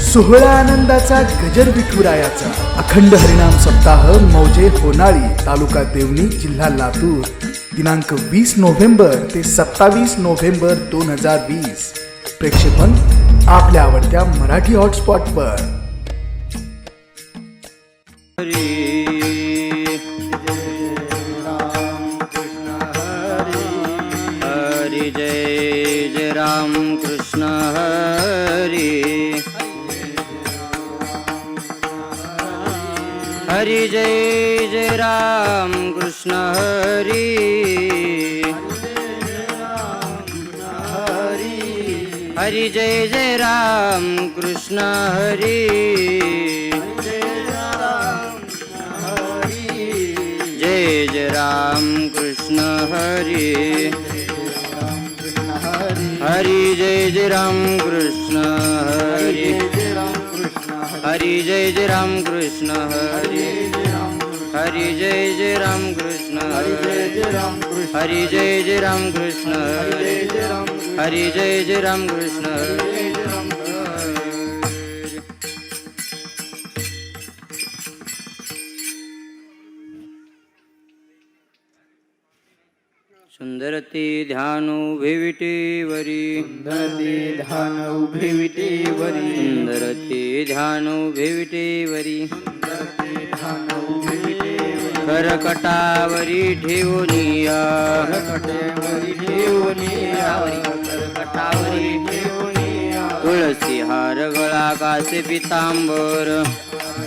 सोहळा आनंदाचा गजर विठुरायाचा अखंड हरिनाम सप्ताह मौजे होनाळी तालुका देवणी जिल्हा लातूर दिनांक 20 नोव्हेंबर ते 27 नोव्हेंबर 2020 प्रेक्षेपण आपल्या आवडत्या मराठी हॉटस्पॉटवर। हरी जय जय राम कृष्ण हरी हरी जय जय राम कृष्ण हरी हरी जय जय राम कृष्ण हरी जय जय राम कृष्ण हरी हरी जय जय राम कृष्ण हरी हरी जय जय राम कृष्ण हरी हरी जय जय राम कृष्ण हरी जय जय राम कृष्ण हरी जय जय राम कृष्ण सुंदरती ध्यान उभे विटेवरी सुंदरती ध्यान उभे विटेवरी सुंदरती ध्यान उभे विटेवरी सुंदरती ध्यान उभे विटेवरी करकटावरी ठेवूनिया करकटेवरी ठेवूनिया करकटावरी ठेवूनिया तुळसी हार गळा कासे पितांबर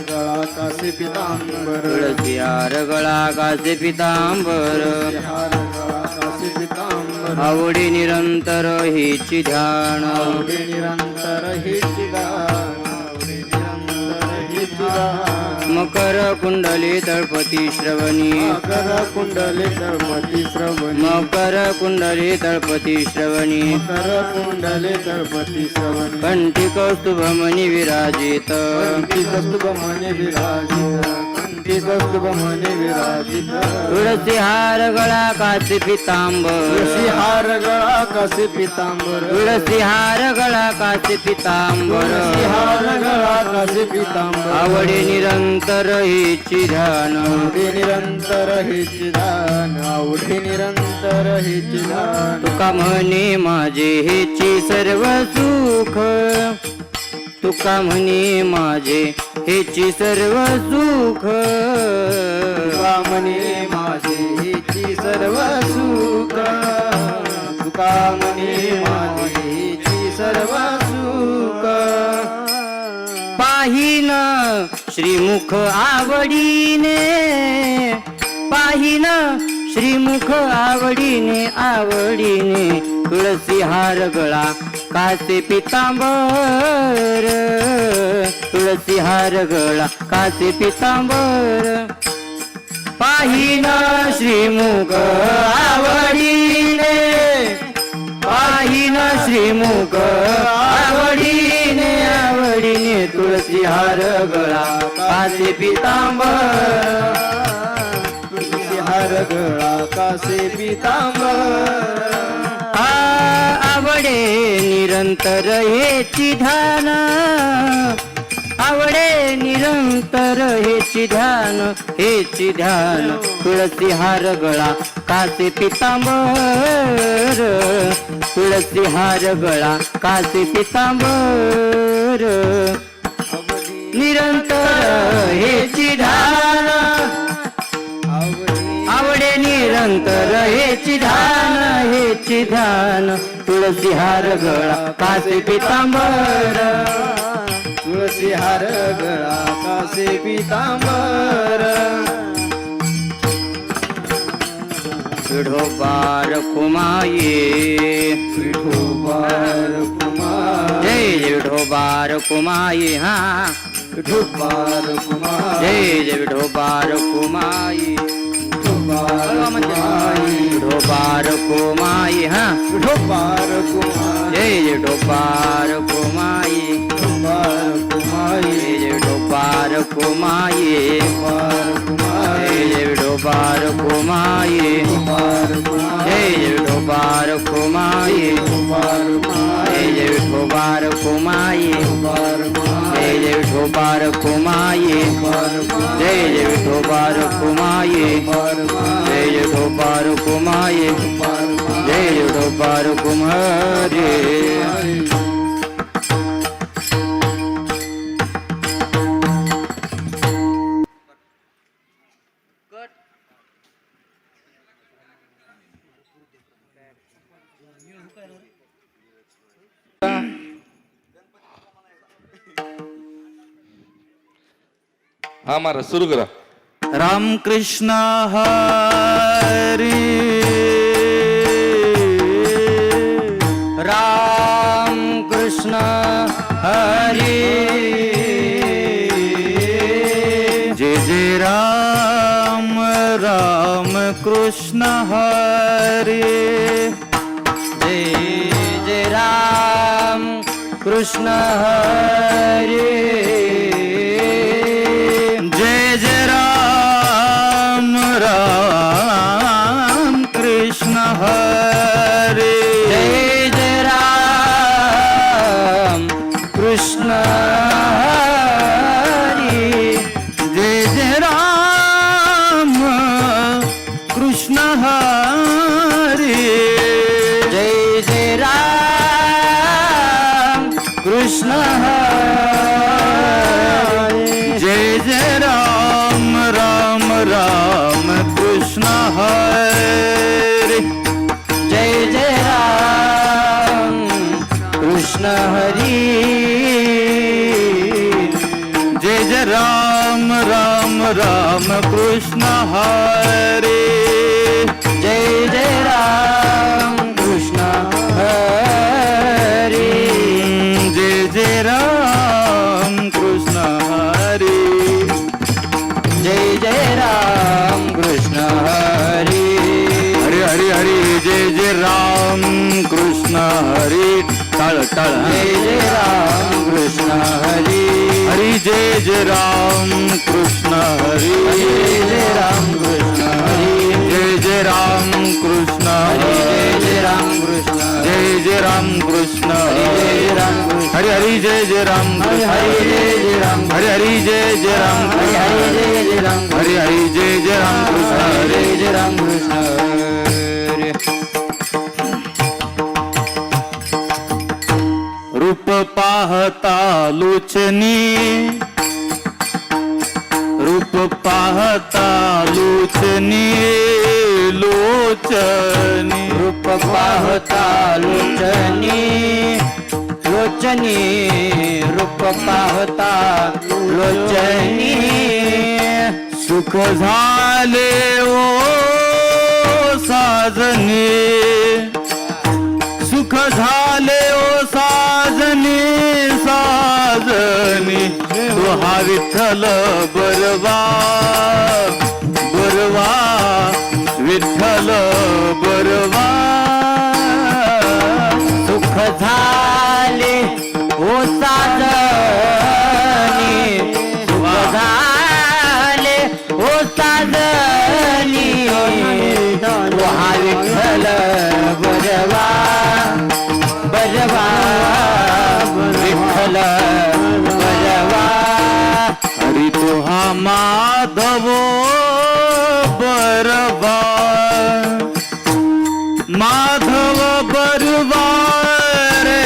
गळा कासे पितांबर तुळसी हार गळा कासे पितांबर हार गळा कासे पितांबर आवडी निरंतर हिची ध्यान आवडे निरंतर हिची गान आवडे निरंतर हिची गान मकर कुंडली तळपती श्रवणी मकर कुंडले तळपती श्रवणी मकर कुंडली तळपती श्रवणी मकर कुंडले तळपती श्रवणी कंठी कौस्तुभमणी विराजित कंठी कस्तुभ मने विराजित कंठी कस्तुभ मने विराजित तुळसी हार गळा कासे पितांबर तुळसी हार गळा कासे पितांबर तुळसी हार गळा कासे पितांबर तुळसी हार गळा कासे पितांबर आवडे निरंतर हिची ध्यान आवडे निरंतर हिची दान आवडे निरंतर हिची दान तुका म्हणे माझे हेची सर्व सुख तुका म्हणे माझे हेची सर्व सुख तुका म्हणे माझे हिची सर्व सुख तुका म्हणे माझे हिची सर्व सुख पाहिन श्रीमुख आवडीने पाहिन श्रीमुख आवडीने आवडीने तुळसी हार गळा कासे पितांबर तुळसी हार गळा कासे पितांबर पाहिन श्रीमुख आवडीने पाहिन श्रीमुख आवडीने आवडीने तुळसी हार गळा कासे पितांबर तुळसी हार गळा कासे पितांबर आवडे निरंतर हेची ध्यान आवडे निरंतर हेची ध्यान तुळसी हार गळा कासे पितांबर तुळसी हार गळा कासे पितांबर निरंतर हेची ध्यान आवडे निरंतर हेची ध्यान तुळसी हार गळा कासे पितांबर तुळसी हार गळा कासे पितांबर विठोबार कुमाये विठोबार कुमार जय विठोबार कुमाये हा विठोबार कुमार जय जय विठोबार कुमाये विठोबार कुमाये हा विठोबार कुमार जय जय विठोबार कुमाये विठोबार कुमार जय जय विठोबार कुमाये जय विठोबार कुमाये जय विठोबार कुमाये जय विठोबार कुमाये विठोबा रखुमाई जय जय विठोबा रखुमाई जय जय विठोबा रखुमाई जय जय विठोबा रखुमाई हा महाराज सुरू करा. राम कृष्ण हरी राम कृष्ण हरी जय जय राम राम कृष्ण हरी जय जय राम कृष्ण हरी जय जय राम राम कृष्ण हरे जय जय राम कृष्ण हरे जय जय राम कृष्ण हरे जय जय राम कृष्ण हरे जय जय राम राम राम कृष्ण हरे जय जय राम कृष्ण हरी जय जय राम राम राम कृष्ण हरे जय जय राम कृष्ण हरे जय जय राम कृष्ण हरे जय जय राम कृष्ण हरे हरे हरे हरे जय जय राम कृष्ण हरे टाळ टाळ जय जय राम कृष्ण हरे हरी जय जय राम कृष्ण हरे जय जय राम कृष्ण हरे जय जय राम कृष्ण हरे जय जय राम कृष्ण जय जय राम कृष्ण हरे हरे हरि जय जय राम हरे जय जय राम हरे हरि जय जय राम हरे हरि जय जय राम हरे हरि जय जय राम कृष्ण हरे जय राम कृष्ण हरे रूप पाहता लोचनी रूप पाहता लोचनी लोचनी रूप पाहता लोचनी लोचनी रूप पाहता लोचनी सुख झाले ओ साजनी सुख झाले ओ साजनी साजनी तो हा विठ्ठल बरवा बरवा विठ्ठल बरवा सुख झाले ओ साजनी सुख झाले ओ साजनी तो हा विठ्ठल बरवा बरवा विठ्ठल बरवा हरी तो हा माधव बरवा माधव बरवा रे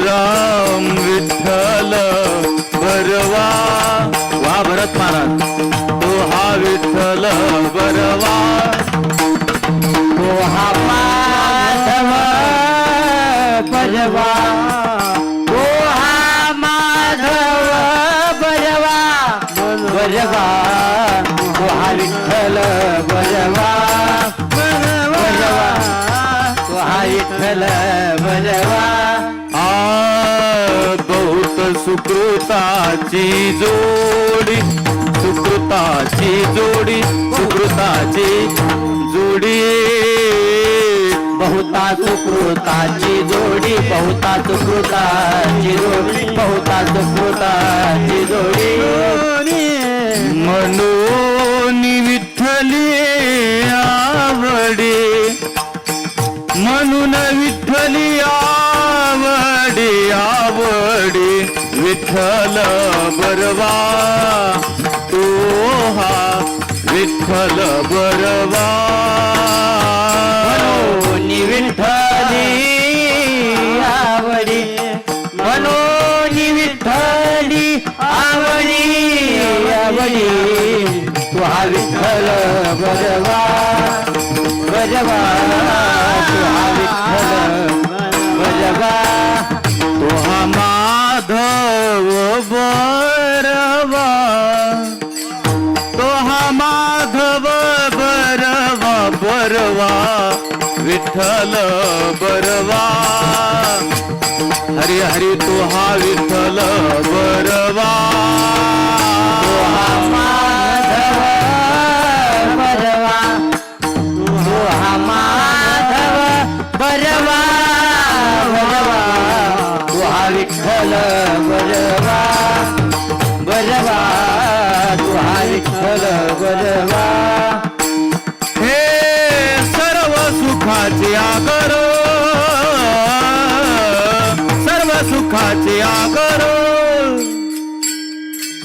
राम विठ्ठल बरवा वा भरत महाराज तो हा विठ्ठल बरवा तो हा माधव बरवा तो हा माधव बरवा बरवा तो हा विठ्ठल बरवा बरवा तो हा विठ्ठल बरवा बहुत सुकृताची जोडी सुकृताची जोडी सुकृताची जोडी बहुता सुकृताची जोडी बहुता सुकृताची जोडी बहुता सुकृताची जोडी मनोनी विठ्ठली आवडी म्हणून विठ्ठली आवडी आवडी विठ्ठल बरवा तो हा विठ्ठल बरवा म्हणून विठ्ठली आवडी म्हणून विठ्ठली आवडी आवडी तू हा विठ्ठल बरवा बरवा तू हा विठ्ठल बरवा तो हा माधव बरवा तो हा माधव बरवा बरवा विठ्ठल बरवा हरी हरी तो हा विठ्ठल बरवा तो हा माधव बरवा तो हा माधव बरवा बरवा तो हा विठ्ठल बरवा बरवा तो हा विठ्ठल बरवा हे सर्व सुखाचे आगर सर्व सुखाचे आगर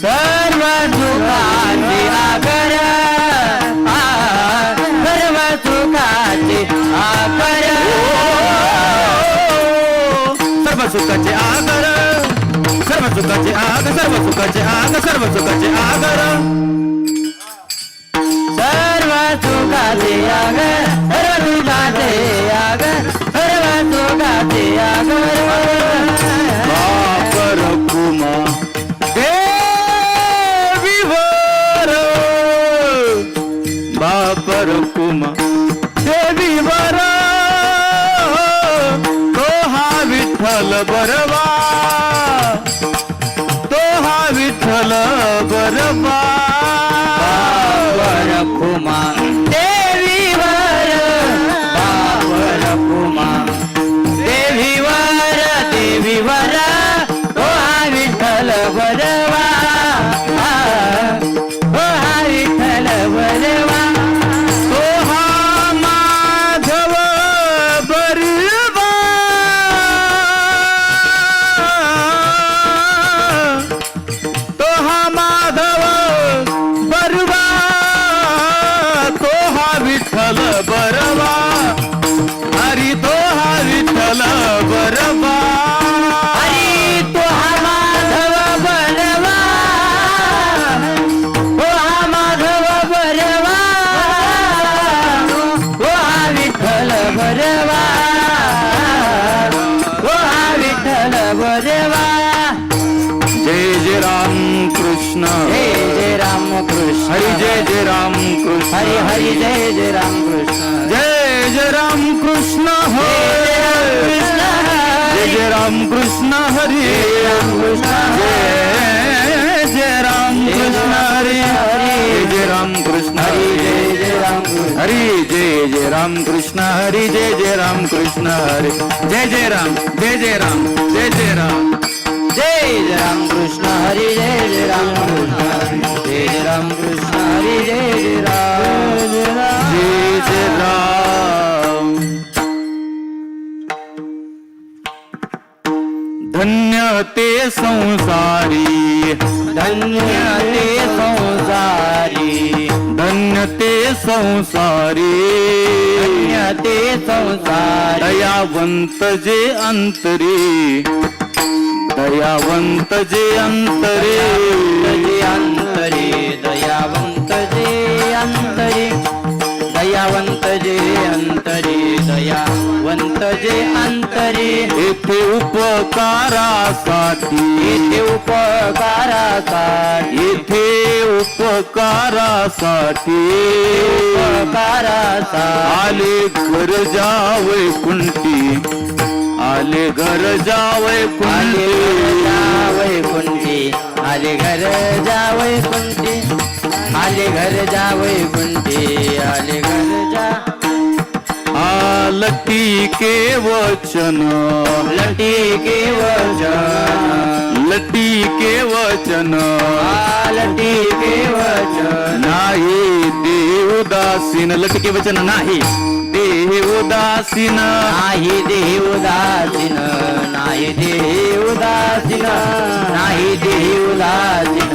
सर्व सुखाचे आगर सर्व सुखाचे आगर सर्व सुखाचे आगर सर्व सुखाचे आगर सर्व सुखाचे आगर सर्व सुखाचे आगर सर्व सुखाचे आगर सर्व सुखाचे आगर सर्व सुखाचे आगर बापर कुमा देवीवर बापर कुमा देवीवर तो हा विठ्ठल बरवा तो हा विठ्ठल बरवा बाबर कुमा देवीवर बाबर कुमा देवीवर देवीवर तो हा विठ्ठल बरवा तो हा विठ्ठल बरवा तो हा माधव बरवा तो हा माधव बरवा तो हा विठ्ठल बरवा हरी तो हा विठ्ठल बरवा हरी तो हा माधव बरवा तो हा माधव बरवा तो हा विठ्ठल बरवा तो हा विठ्ठल बरवा जय जय राम कृष्ण जय जय राम कृष्ण हरी जय जय राम कृष्ण हरी हरी जय जय राम कृष्ण जय जय राम कृष्ण हो जय जय राम कृष्ण हरी राम कृष्ण जय जय राम कृष्ण हरी जय जय राम कृष्ण हरी जय जय राम कृष्ण हरी जय जय राम कृष्ण हरी जय जय राम कृष्ण हरी जय जय राम जय जय राम जय जय राम जय जय राम कृष्ण हरी जय जय राम कृष्ण जय जय राम कृष्ण हरी जय जय राम जय जय राम धन्य ते संसारी धन्य ते संसारी धन्य ते संसारी धन्य ते संसारी दयावंत जे अंतरी दयावंत जे अंतरे जे अंतरे दयावंत जे अंतरे दयावंत जे अंतरे दयावंत जे अंतरे येथे उपकारासाठी येथे उपकारासाठी येथे उपकारासाठी उपकारासाठी आले घर जावे कुंटी आले घर जावे आले कुंटी घर जावय कुंती आले घर जावय कुंती आले घर जा आलती के वचन लटी के वचन लटी के वचन लटी के वचन नाही देव उदासीन लटी के वचन नाही देव उदासीन नाही देव उदासीन नाही देव उदासीन नाही देही उदासीन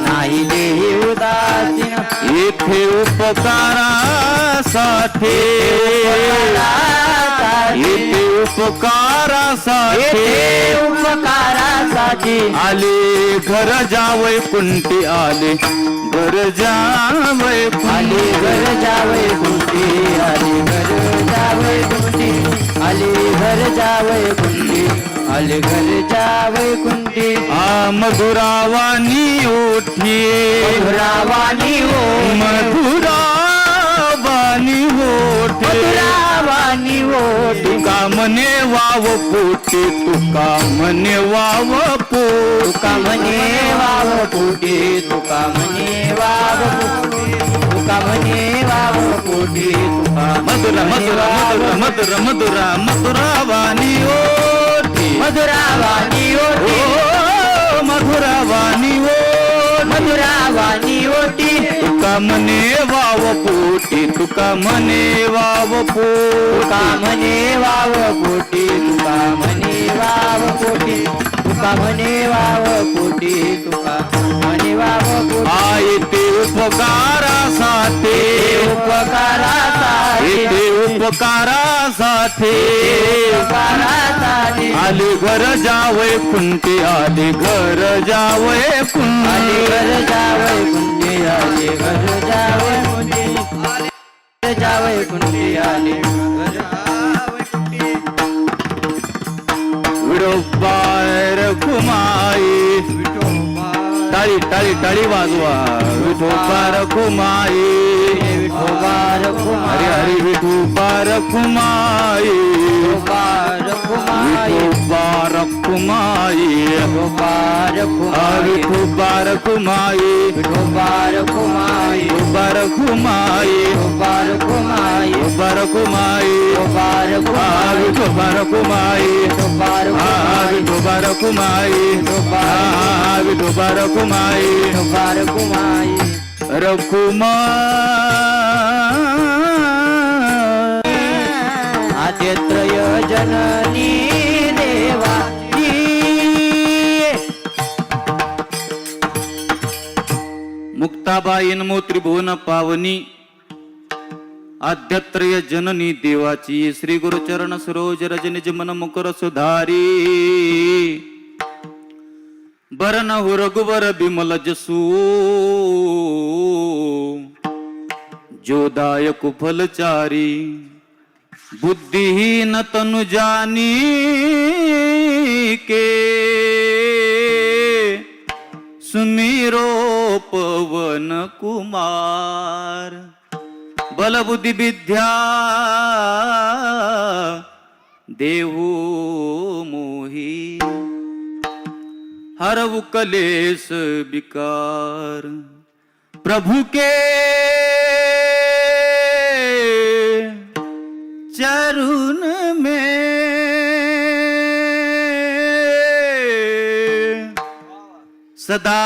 नाही देही उदासीन येथे उपकारासाठी येथे उपकारासाठी उपकारासाठी आले घर जावय कुंटी आले घर जावय आले घर जावय कुंटी आले घर जावय कुंटी आले घर जावय कुंटी आले घर जावय कुंटी आ मधुरावानी ओठी मधुरावाणी हो मधुरावानी ओठी मधुरावाणी हो तुका मने वाव पोटी तुका मने वाव पोटी तुका म्हणे वाव पोटी तुका म्हणे वाव पोटी तुका म्हणे वाव पोटी तुका मधुरा मधुरा मधुरा मधुरा मधुरा मधुरावानी ओठी मधुरावाणी ओटी मधुरावानी ओठी मधुरावाणी ओटी तुका मने वाव पोटी तुका मने वाव तुका पोटी म्हणे वाव पोटी तुका म्हणे वाव पोटी तुका म्हणे वाव पोटी तुका म्हणे वाव पोटी येते उपकारासाठी उपकारासाठी येते उपकारासाठी उपकारासाठी आले घर जावय कुंटी आले घर जावय आले कुंटी घर जावय कुंडी आले घर जावय कुंडी आले जावय कुंडी आले घर जावय कुंडी विडोबार कुमाई टाळी टाळी टाळी वाजवा विठोबार कुमाई विठोबार हरी हरी विठोबार कुमाई विठोबार कुमाई विठोबार कुमाई विठोबार कुमाई विठोबार कुमाई विठोबार कुमाई विठोबार कुमाई विठोबार कुमाई विठोबार कुमाई विठोबार कुमाई विठोबार कुमाई विठोबार विठोबार कुमाई विठोबार कुमाई विठोबार कुमाई रकुमा आद्यत्रय जननी देवाची मुक्ताबाईन त्रिभुवन पावनी आद्यत्रय जननी देवाची श्री गुरुचरण सरोज रजनिज मन मुकर सुधारी बरनहु रघुवर बिमल जसू जोदायक फलचारी बुद्धिहीन तनु जानी के सुमीरो पवन कुमार बल बुद्धि विद्या देहु मोही हरवु कलेश विकार प्रभु के चरण में सदा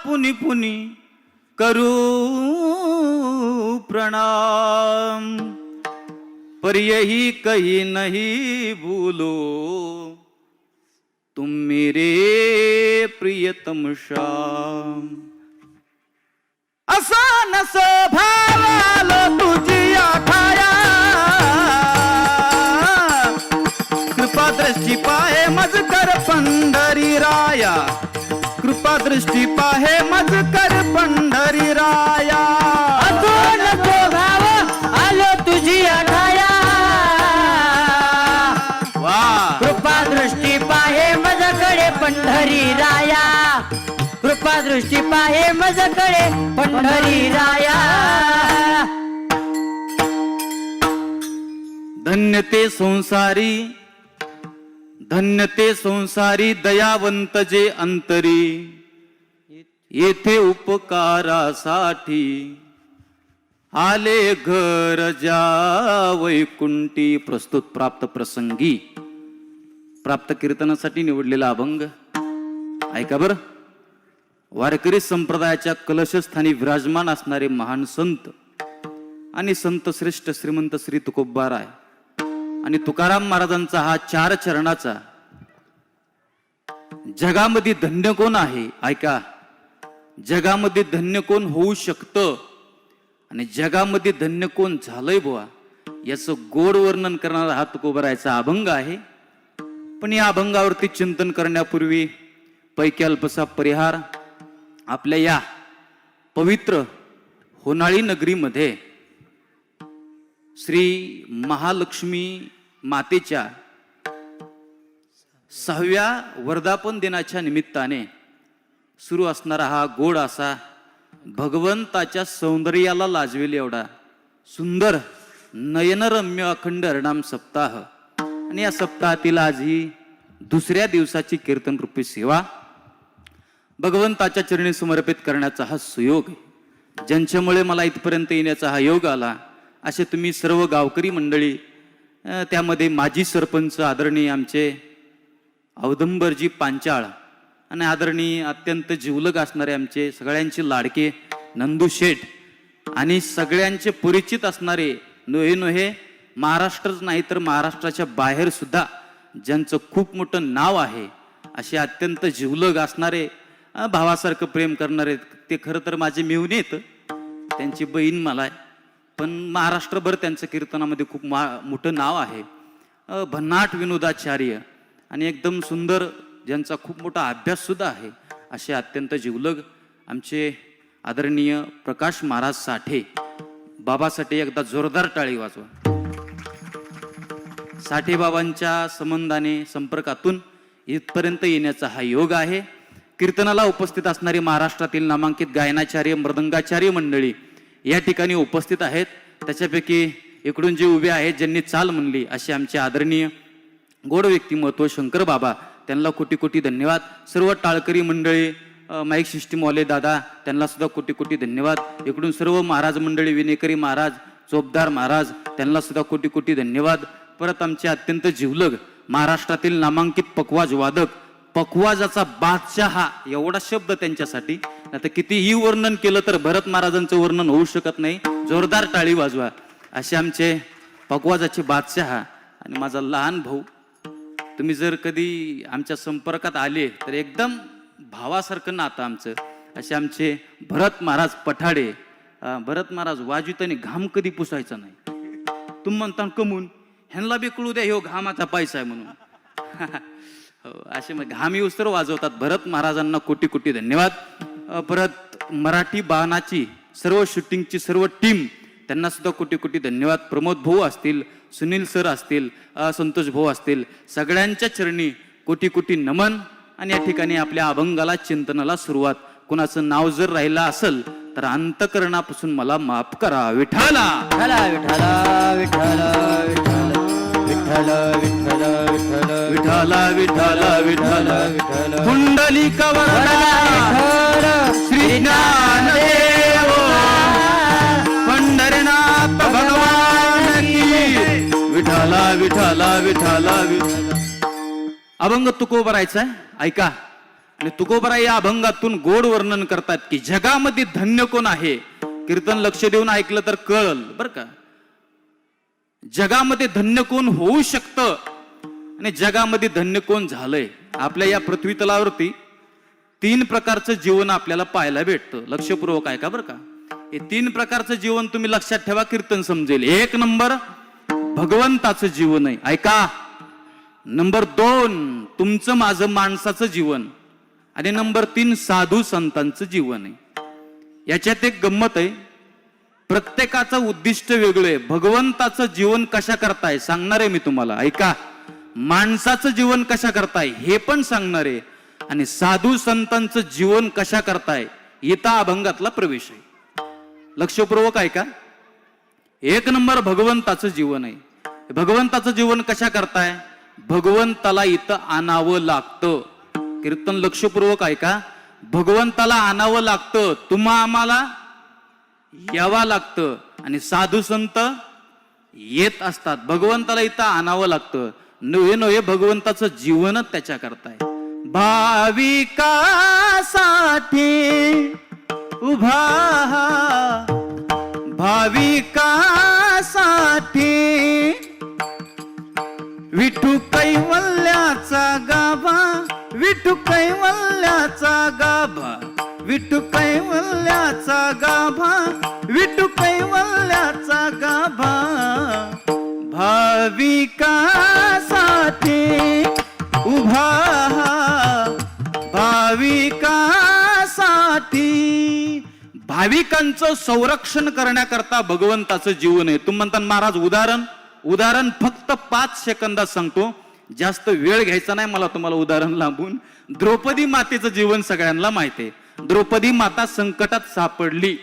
पुनि पुनि करू प्रणाम पर यही कहीं नहीं भूलो तुम मेरे प्रियतम श्याम असा न स्वभाव आलो तुझी आठाया कृपा दृष्टी पाहे मज कर पंढरी राया कृपा दृष्टी पाहे मज कर पंढरी राया अजून तो भाव आलो तुझी आठाया वा कृपा दृष्टी पाहे मजकडे पंढरी राया कृपा दृष्टी पाहे मजकडे पंढरी राया धन्य ते संसारी दयावंत जे अंतरी येथे उपकारासाठी आले घर जा वैकुंठी. प्रस्तुत प्राप्त प्रसंगी प्राप्त कीर्तनासाठी निवडलेला अभंग ऐका बर. वारकरी संप्रदायाच्या कलशस्थानी विराजमान असणारे महान संत आणि संत श्रेष्ठ श्रीमंत श्री तुकोबाराय आणि तुकाराम महाराजांचा हा 4 चरणाचा जगामध्ये धन्य कोण आहे? ऐका, जगामध्ये धन्य कोण होऊ शकतं आणि जगामध्ये धन्य कोण झालंय बुवा, याचं गोड वर्णन करणारा हा तुकोबरायचा अभंग आहे. पण या अभंगावरती चिंतन करण्यापूर्वी पैकी अल्पसा परिहार. आपल्या या पवित्र होनाळी नगरीमध्ये श्री महालक्ष्मी मातेच्या 6व्या वर्धापन दिनाच्या निमित्ताने सुरू असणारा हा गोड असा भगवंताच्या सौंदर्याला लाजवेल एवढा सुंदर नयनरम्य अखंड हरिनाम सप्ताह. आणि या सप्ताहातील आज ही दुसऱ्या दिवसाची कीर्तन रूपी सेवा भगवंताच्या चरणी समर्पित करण्याचा हा सुयोग, ज्यांच्यामुळे मला इथपर्यंत येण्याचा हा योग आला, असे तुम्ही सर्व गावकरी मंडळी, त्यामध्ये माजी सरपंच आदरणीय आमचे औदंबरजी पांचाळ आणि आदरणीय अत्यंत जिवलग असणारे आमचे सगळ्यांचे लाडके नंदू शेठ आणि सगळ्यांचे परिचित असणारे नोहे महाराष्ट्रच नाही तर महाराष्ट्राच्या बाहेर सुद्धा ज्यांचं खूप मोठं नाव आहे, असे अत्यंत जिवलग असणारे, भावासारखं प्रेम करणारे, ते खरं तर माझे मेहुणे आहेत, त्यांची बहीण मला आहे, पण महाराष्ट्रभर त्यांचं कीर्तनामध्ये खूप मोठं नाव आहे. भन्नाट विनोदाचार्य आणि एकदम सुंदर, ज्यांचा खूप मोठा अभ्यास सुद्धा आहे, असे अत्यंत जिवलग आमचे आदरणीय प्रकाश महाराज साठे. बाबासाठी एकदा जोरदार टाळी वाजवा. साठे बाबांच्या संबंधाने संपर्कातून इथपर्यंत येण्याचा हा योग आहे. कीर्तनाला उपस्थित असणारी महाराष्ट्रातील नामांकित गायनाचार्य मृदंगाचार्य मंडळी या ठिकाणी उपस्थित आहेत. त्याच्यापैकी इकडून जे उभे आहेत, ज्यांनी चाल म्हणली, असे आमचे आदरणीय गोड व्यक्तिमत्व शंकर बाबा, त्यांना कोटी कोटी धन्यवाद. सर्व टाळकरी मंडळी, माईक सिस्टीमवाले दादा, त्यांना सुद्धा कोटी कोटी धन्यवाद. इकडून सर्व महाराज मंडळी, विनेकरी महाराज, चोपदार महाराज, त्यांना सुद्धा कोटी कोटी धन्यवाद. परत आमचे अत्यंत जिवलग महाराष्ट्रातील नामांकित पखवाज वादक, पखवाजाचा बादशाह, एवढा शब्द त्यांच्यासाठी. आता कितीही वर्णन केलं तर भरत महाराजांचं वर्णन होऊ शकत नाही. जोरदार टाळी वाजवा. असे आमचे पखवाजाचे बादशाह आणि माझा लहान भाऊ. तुम्ही जर कधी आमच्या संपर्कात आले तर एकदम भावासारखं नातं आमचं. असे आमचे भरत महाराज पठाडे. भरत महाराज वाजविताने घाम कधी पुसायचा नाही. तुम्ही म्हणता कमून, ह्यांना बी कळू द्या ह्यो घामाचा पैसा आहे म्हणून. असे मग घामी उस्तर वाजवतात. भरत महाराजांना कोटी कोटी धन्यवाद. परत मराठी बाणाची सर्व शूटिंगची सर्व टीम, त्यांना सुद्धा कोटी कोटी धन्यवाद. प्रमोद भाऊ असतील, सुनील सर असतील, संतोष भाऊ असतील, सगळ्यांच्या चरणी कोटी कोटी नमन. आणि या ठिकाणी आपल्या अभंगाला, चिंतनाला सुरुवात. कुणाचं नाव जर राहिलं असेल तर अंतकरणापासून मला माफ करा. विठाला विठाला विठाला विठाला विठाला विठाला विठाला विठाला विठाला कुंडलिक वरदा श्री ज्ञानदेव पंढरीनाथ भगवान की. विठाला विठाला विठाला विठाला. अभंग तुकोबरायचा आहे, ऐका. आणि तुकोबराय या अभंगातून गोड वर्णन करतात की जगामध्ये धन्य कोण आहे. कीर्तन लक्ष देऊन ऐकलं तर कळल बर का. जगामध्ये धन्य कोण होऊ शकतं आणि जगामध्ये धन्य कोण झालंय. आपल्या या पृथ्वी तलावरती 3 प्रकारचं जीवन आपल्याला पाहायला भेटतं. लक्षपूर्वक ऐका बरं का. हे 3 प्रकारचं जीवन तुम्ही लक्षात ठेवा, कीर्तन समजेल. 1 नंबर भगवंताचं जीवन आहे, ऐका. नंबर 2 तुमचं माझं माणसाचं जीवन. आणि नंबर 3 साधू संतांचं जीवन आहे. याच्यात एक गंमत आहे, प्रत्येकाचं उद्दिष्ट वेगळं आहे. भगवंताचं जीवन कशा करताय सांगणार आहे मी तुम्हाला, ऐका. माणसाचं जीवन कशा करताय हे पण सांगणार आहे. आणि साधू संतांचं जीवन कशा करताय इथं अभंगातला प्रवेश आहे. लक्षपूर्वक ऐका. 1 नंबर भगवंताचं जीवन आहे. भगवंताचं जीवन कशा करताय. भगवंताला इथं आणावं लागतं. कीर्तन लक्षपूर्वक ऐका. भगवंताला आणावं लागतं, तुम्हा आम्हाला यावं लागतं. आणि साधू संत येत असतात. भगवंताला इथं आणावं लागतं. नव्हे नव्हे भगवंताचं जीवनच त्याच्या करताय. भाविकासाठी उभा, भाविकासाठी विठू कैवल्याचा गाभा, विठू कैवल्याचा गाभा, विठू कैवल्याचा गाभा, विठू कैवल्याचा गाभा, भाविकासाठी उभा, भाविकासाठी. भाविकांचं संरक्षण करण्याकरता भगवंताचं जीवन आहे. तुम्ही म्हणता महाराज उदाहरण फक्त 5 सेकंदात सांगतो, जास्त वेळ घ्यायचा नाही मला तुम्हाला उदाहरण लांबून. द्रौपदी मातेचं जीवन सगळ्यांना माहिती आहे. द्रौपदी माता संकटात सापडली.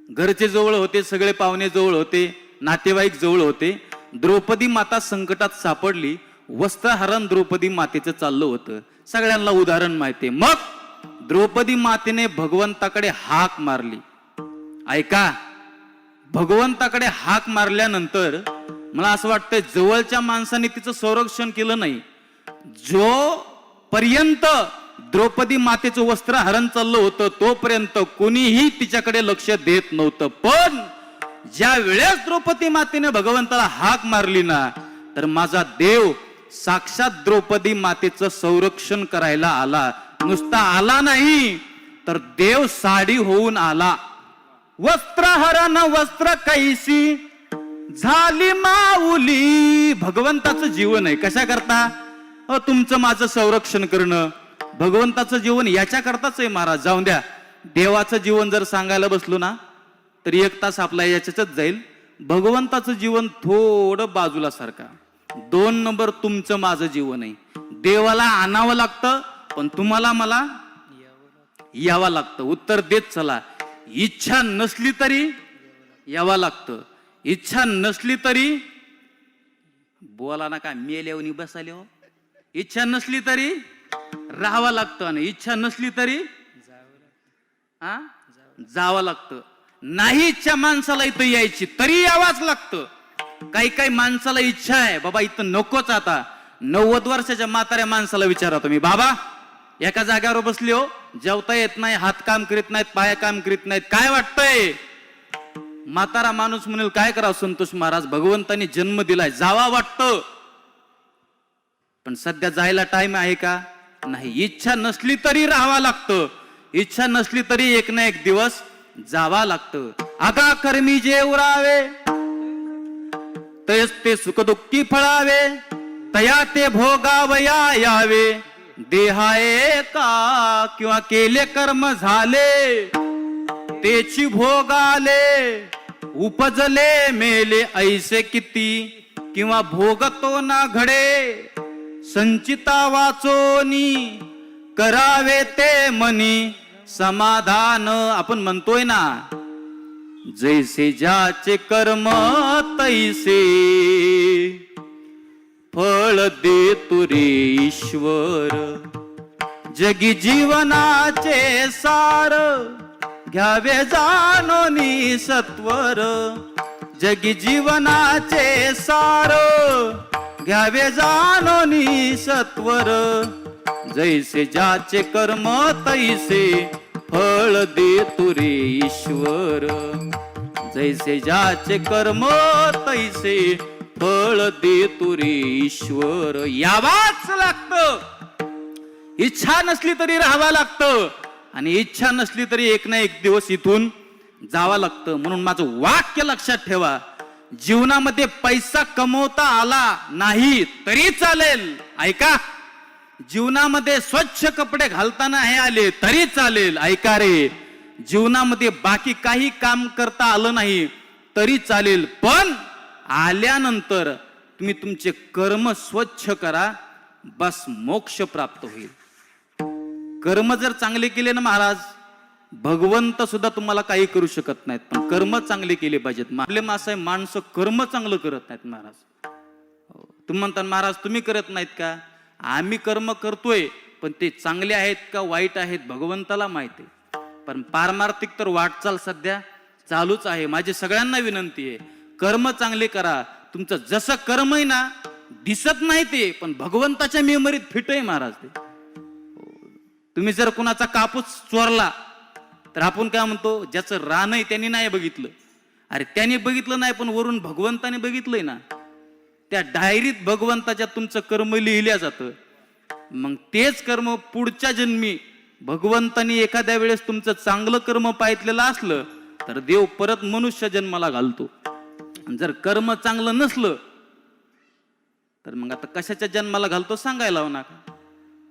घरचे जवळ होते, सगळे पाहुणे जवळ होते, नातेवाईक जवळ होते. द्रौपदी माता संकटात सापडली. वस्त्रहरण द्रौपदी मातेचं चाललं होतं, सगळ्यांना उदाहरण माहिती. मग द्रौपदी मातेने भगवंताकडे हाक मारली. ऐका, भगवंताकडे हाक मारल्यानंतर मला असं वाटतंय जवळच्या माणसाने तिचं संरक्षण केलं नाही. जो पर्यंत द्रौपदी मातेचं वस्त्रहरण चाललं होतं तोपर्यंत कोणीही तिच्याकडे लक्ष देत नव्हतं. पण ज्या वेळेस द्रौपदी मातेने भगवंताला हाक मारली ना, तर माझा देव साक्षात द्रौपदी मातेचं संरक्षण करायला आला. नुसता आला नाही, तर देव साडी होऊन आला. वस्त्रहरण वस्त्र कैसी झाली माऊली. भगवंताचं जीवन आहे. कशा करता? तुमचं माझं संरक्षण करणं. भगवंताचं जीवन याच्या करताच आहे महाराज. जाऊन द्या, देवाचं जीवन जर सांगायला बसलो ना तर 1 तास आपला याच्यातच जाईल. भगवंताचं जीवन थोडं बाजूला सारखा. 2 नंबर तुमचं माझं जीवन आहे. देवाला आणावं लागतं, पण तुम्हाला मला यावं लागतं. उत्तर देत चला. इच्छा नसली तरी यावं लागतं. इच्छा नसली तरी बोला ना, काय मेल्यावनी बसाले हो. इच्छा नसली तरी राहावं लागतं, आणि इच्छा नसली तरी जावं लागतं. नाही इच्छा माणसाला इथं यायची तरी यावंच लागतं. काही काही माणसाला इच्छा आहे बाबा इथं नकोच. आता 90 वर्षाच्या म्हाताऱ्या माणसाला विचारा तुम्ही, बाबा एका जागेवर बसले हो, जेवता येत नाही, हात काम करीत नाहीत, पाय काम करीत नाहीत, काय वाटतंय? म्हातारा माणूस म्हणेल काय करावं संतोष महाराज, भगवंताने जन्म दिलाय, जावा वाटतं, पण सध्या जायला टाइम आहे का? नाही. इच्छा नसली तरी राहावं लागतं. इच्छा नसली तरी एक ना एक दिवस जावा लागतं. आगा कर्मी जे उरावे तयस ते सुख दुःखी फळावे, तया ते भोगावया यावे, देहाये का किंवा केले कर्म झाले तेची भोगाले, उपजले मेले ऐसे किती किंवा भोगतो ना घडे, संचिता वाचोनी करावे ते मनी समाधान. आपण म्हणतोय ना, जैसे ज्याचे कर्म तैसे फळ देतो रे ईश्वर, जगी जीवनाचे सार घ्यावे जाणोनी सत्वर, जगी जीवनाचे सार घ्यावे जाणोनी सत्वर, जैसे ज्याचे कर्म तैसे फळ देतो रे ईश्वर, जैसे ज्याचे कर्म तैसे फळ देतो रे ईश्वर. यावाच लागतं. इच्छा नसली तरी राहावं लागतं, आणि इच्छा नसली तरी एक ना एक दिवस इथून जावं लागतं. म्हणून माझं वाक्य लक्षात ठेवा, जीवनामध्ये पैसा कमवता आला नाही तरी चालेल. ऐका, जीवनामध्ये स्वच्छ कपडे घालताना हे आले तरी चालेल. ऐका रे, जीवनामध्ये बाकी काही काम करता आलं नाही तरी चालेल, पण आल्यानंतर तुम्ही तुमचे कर्म स्वच्छ करा, बस मोक्ष प्राप्त होईल. कर्म जर चांगले केले ना महाराज, भगवंत सुद्धा तुम्हाला काही करू शकत नाहीत, पण कर्म चांगले केले पाहिजेत. आपले माणसं माणसं कर्म चांगलं करत नाहीत महाराज. तुम्ही म्हणता महाराज तुम्ही करत नाहीत का? आम्ही कर्म करतोय, पण ते चांगले आहेत का वाईट आहेत भगवंताला माहिती. पण पारमार्थिक तर वाटचाल सध्या चालूच आहे. माझी सगळ्यांना विनंती आहे, कर्म चांगले करा. तुमचं जसं कर्म आहे ना, दिसत नाही ते, पण भगवंताच्या मेमरीत फिट आहे महाराज ते. तुम्ही जर कुणाचा कापूस चोरला तर आपण काय म्हणतो, ज्याचं रान आहे त्यांनी नाही बघितलं. अरे त्याने बघितलं नाही, पण वरून भगवंताने बघितलंय ना. त्या डायरीत भगवंताच्या तुमचं कर्म लिहिल्या जातं. मग तेच कर्म पुढच्या जन्मी भगवंतानी एखाद्या वेळेस तुमचं चांगलं कर्म पाहितलेलं असलं तर देव परत मनुष्य जन्माला घालतो. आणि जर कर्म चांगलं नसलं तर मग आता कशाच्या जन्माला घालतो सांगायला लावू नका.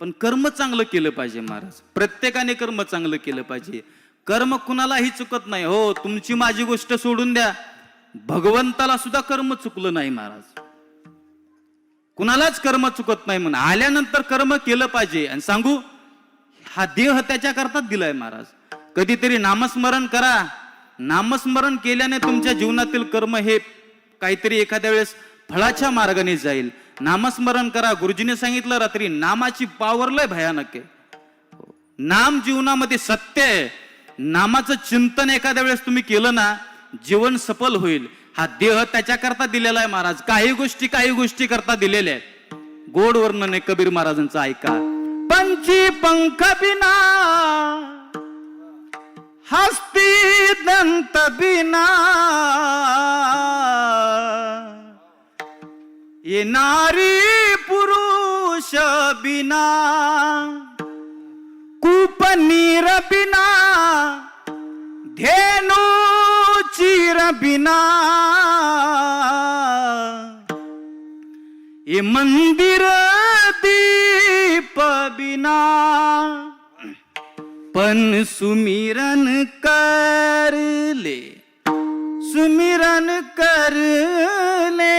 पण कर्म चांगलं केलं पाहिजे महाराज. प्रत्येकाने कर्म चांगलं केलं पाहिजे. कर्म कुणालाही चुकत नाही. हो, तुमची माझी गोष्ट सोडून द्या, भगवंताला सुद्धा कर्म चुकलं नाही महाराज. कुणालाच कर्म चुकत नाही. म्हणून आल्यानंतर कर्म केलं पाहिजे. आणि सांगू, हा देह त्याच्या करताच दिलाय महाराज. कधीतरी नामस्मरण करा. नामस्मरण केल्याने तुमच्या जीवनातील कर्म हे काहीतरी एखाद्या वेळेस फळाच्या मार्गाने जाईल. नामस्मरण करा. गुरुजीने सांगितलं रात्री, नामाची पावर लय भयानक आहे. नाम जीवनामध्ये सत्य आहे. नामाचं चिंतन एखाद्या वेळेस तुम्ही केलं ना, जीवन सफल होईल. हा देह त्याच्याकरता दिलेला आहे महाराज. काही गोष्टी करता दिलेल्या आहेत. गोड वर्णन आहे कबीर महाराजांचं, ऐका. पंची पंख बिना हस्ती दंत बिना ये नारी पुरुष बिना कूप नीर बिना धेनु चीर बिना ये मंदिर दीप बिना पण सुमिरन कर ले, सुमिरन कर ले,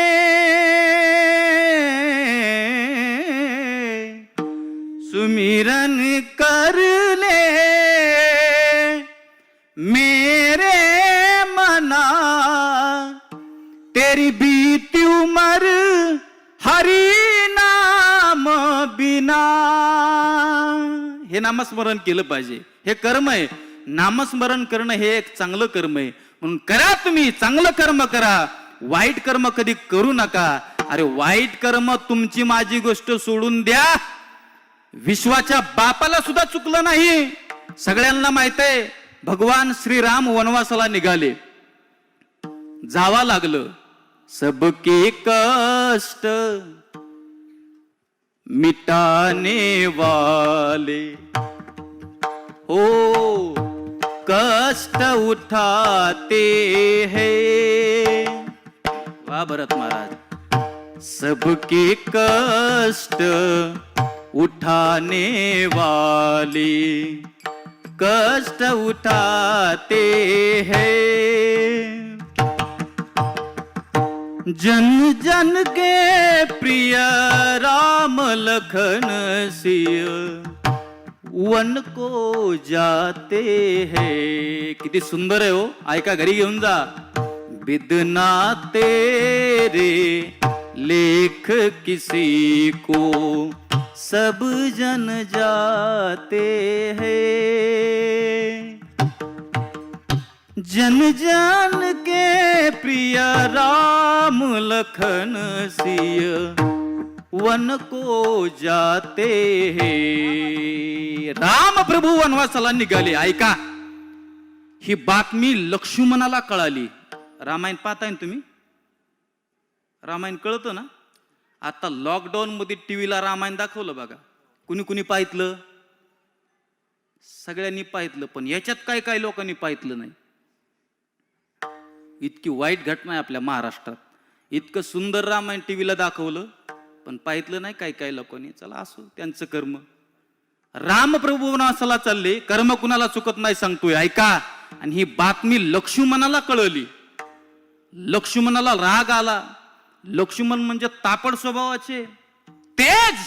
सुमिरन कर ले मेरे मना, तेरी बीती उमर हरि नाम बिना. हे नामस्मरण केलं पाहिजे. हे कर्म आहे. नामस्मरण करणं हे एक चांगलं कर्म आहे. म्हणून करा, तुम्ही चांगलं कर्म करा. वाईट कर्म कधी करू नका. अरे वाईट कर्म तुमची माझी गोष्ट सोडून द्या, विश्वाच्या बापाला सुद्धा चुकलं नाही. सगळ्यांना माहित आहे, भगवान श्रीराम वनवासाला निघाले. जावा लागलं. सबके कष्ट मिटाने वाले हो कष्ट उठाते हैं. वाह भरत महाराज. सबके कष्ट उठाने वाले कष्ट उठाते हैं. जन जन के प्रिय राम लखन सिय वन को जाते हैं. किती सुंदर आहे हो. ऐका, घरी घेऊन जा. बिदना तेरे लेख किसी को सब जन जाते हैं. जन जन के प्रिय राम लखन सिय वन को जाते हैं. राम प्रभू वनवासाला निघाले. ऐका, ही बातमी लक्ष्मणाला कळाली. रामायण पाहताय ना तुम्ही? रामायण कळतं ना? आता लॉकडाऊन मध्ये टीव्हीला रामायण दाखवलं बघा. कुणी कुणी पाहितलं? सगळ्यांनी पाहितलं. पण याच्यात काय लोकांनी पाहितलं नाही. इतकी वाईट घटना आहे आपल्या महाराष्ट्रात. इतकं सुंदर रामायण टीव्हीला दाखवलं, पण पाहितलं नाही काय लोकांनी. चला असो, त्यांचं कर्म. रामप्रभू वनवासाला चालले. कर्म कुणाला चुकत नाही सांगतोय, ऐका. आणि ही बातमी लक्ष्मणाला कळली. लक्ष्मणाला राग आला. लक्ष्मण म्हणजे तापड स्वभावाचे, तेज.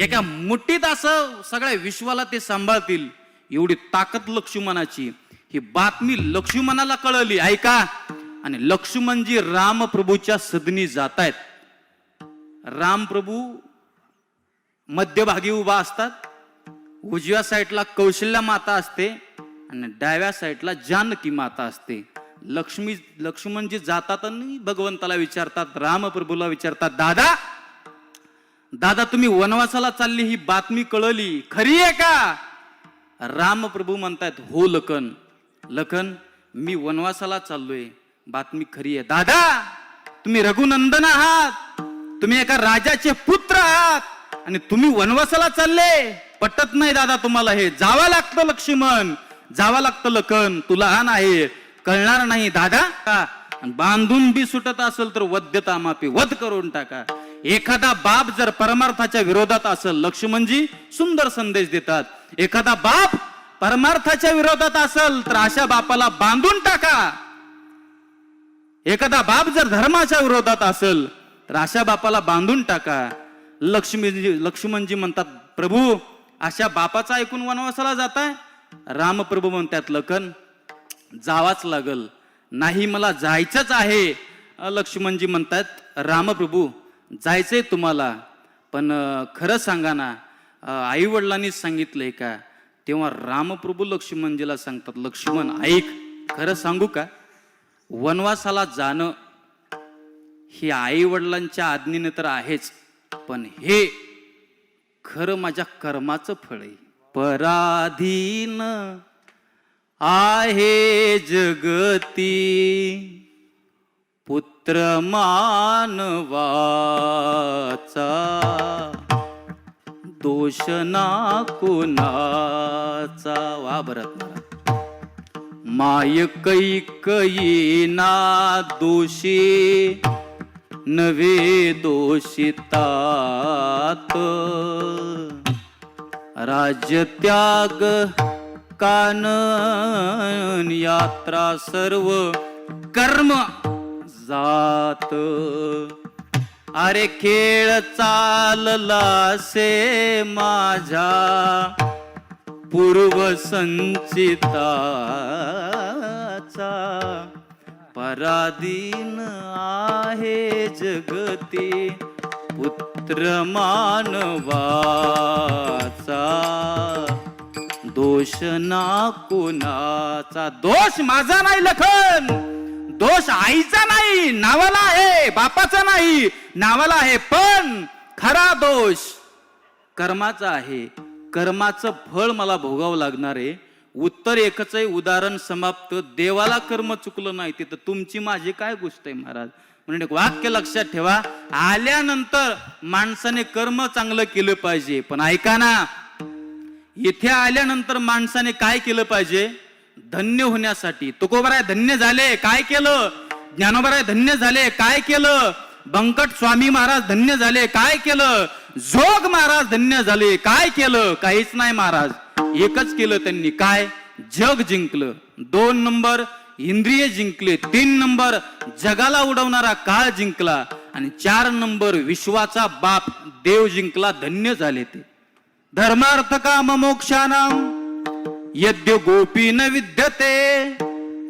एका मुठीत असं सगळ्या विश्वाला ते सांभाळतील एवढी ताकद लक्ष्मणाची. ही बातमी लक्ष्मणाला कळली, ऐका. आणि लक्ष्मणजी रामप्रभूच्या सदनी जात आहेत. रामप्रभू मध्यभागी उभा असतात. उजव्या साईडला कौशल्या माता असते आणि डाव्या साईडला जानकी माता असते. लक्ष्मणजी जातात आणि भगवंताला विचारतात, रामप्रभूला विचारतात, दादा तुम्ही वनवासाला चालली, ही बातमी कळली, खरी आहे का? रामप्रभू म्हणतात, हो लखन मी वनवासाला चाललोय, बातमी खरी आहे. दादा तुम्ही रघुनंदन आहात, तुम्ही एका राजाचे पुत्र आहात, आणि तुम्ही वनवासाला चालले. पटत नाही दादा तुम्हाला हे. जावं लागतं लक्ष्मण, जावं लागतं लखन. तुला हा नाही कळणार नाही दादा का. बांधून बी सुटत असेल तर वध्यता मापी वध करून टाका. एखादा बाप जर परमार्थाच्या विरोधात असेल, लक्ष्मणजी सुंदर संदेश देतात. एखादा बाप परमार्थाच्या विरोधात असेल तर अशा बापाला बांधून टाका. एखादा बाप जर धर्माच्या विरोधात असेल तर अशा बापाला बांधून टाका. लक्ष्मणजी म्हणतात, प्रभू अशा बापाचा ऐकून वनवासाला जाताय. रामप्रभू म्हणतात, लखन जावाच लागल. नाही मला जायचंच आहे. लक्ष्मणजी म्हणतात, रामप्रभू जायचंय तुम्हाला, पण खरं सांगा ना, आई वडिलांनी सांगितलंय का. तेव्हा रामप्रभू लक्ष्मणजीला सांगतात, लक्ष्मण ऐक, खरं सांगू का, वनवासाला जाणं ही आई वडिलांच्या आज्ञेने तर आहेच, पण हे खरं माझ्या कर्माचं फळ आहे. पराधीन आहे जगती पुत्र मानवाचा, दोष ना कोणाचा. वा भरत माय कैकयी ना दोषी नवे दोषितात, राज्य त्याग कानन यात्रा सर्व कर्म जात. अरे खेळ चालला से माझ्या पूर्व संचिताचा, पराधीन आहे जगती पुत्र मानवाचा, दोष ना कोणाचा. दोष माझा नाही लखन, दोष आईचा नाही, नावाला आहे, बापाचा नाही, नावाला आहे, पण खरा दोष कर्माचा आहे. कर्माचं फळ मला भोगावं लागणार आहे. उत्तर एकच आहे, उदाहरण समाप्त. देवाला कर्म चुकलं नाही तिथं तुमची माझी काय गोष्ट आहे महाराज. म्हणजे वाक्य लक्षात ठेवा, आल्यानंतर माणसाने कर्म चांगलं केलं पाहिजे. पण ऐका ना, इथे आल्यानंतर माणसाने काय केलं पाहिजे, धन्य होण्यासाठी. तुकोबाराय धन्य झाले, काय केलं. ज्ञानोबाराय धन्य झाले, काय केलं. बंकट स्वामी महाराज धन्य झाले, काय केलं. जोग महाराज धन्य झाले, काय केलं. काहीच नाही महाराज, एकच केलं त्यांनी, काय, जग जिंकलं. 2 नंबर इंद्रिय जिंकले, 3 नंबर जगाला उडवणारा काळ जिंकला, आणि 4 नंबर विश्वाचा बाप देव जिंकला. धन्य झाले ते. धर्मार्थ काम मोक्षानाम यद्य गोपी न विद्यते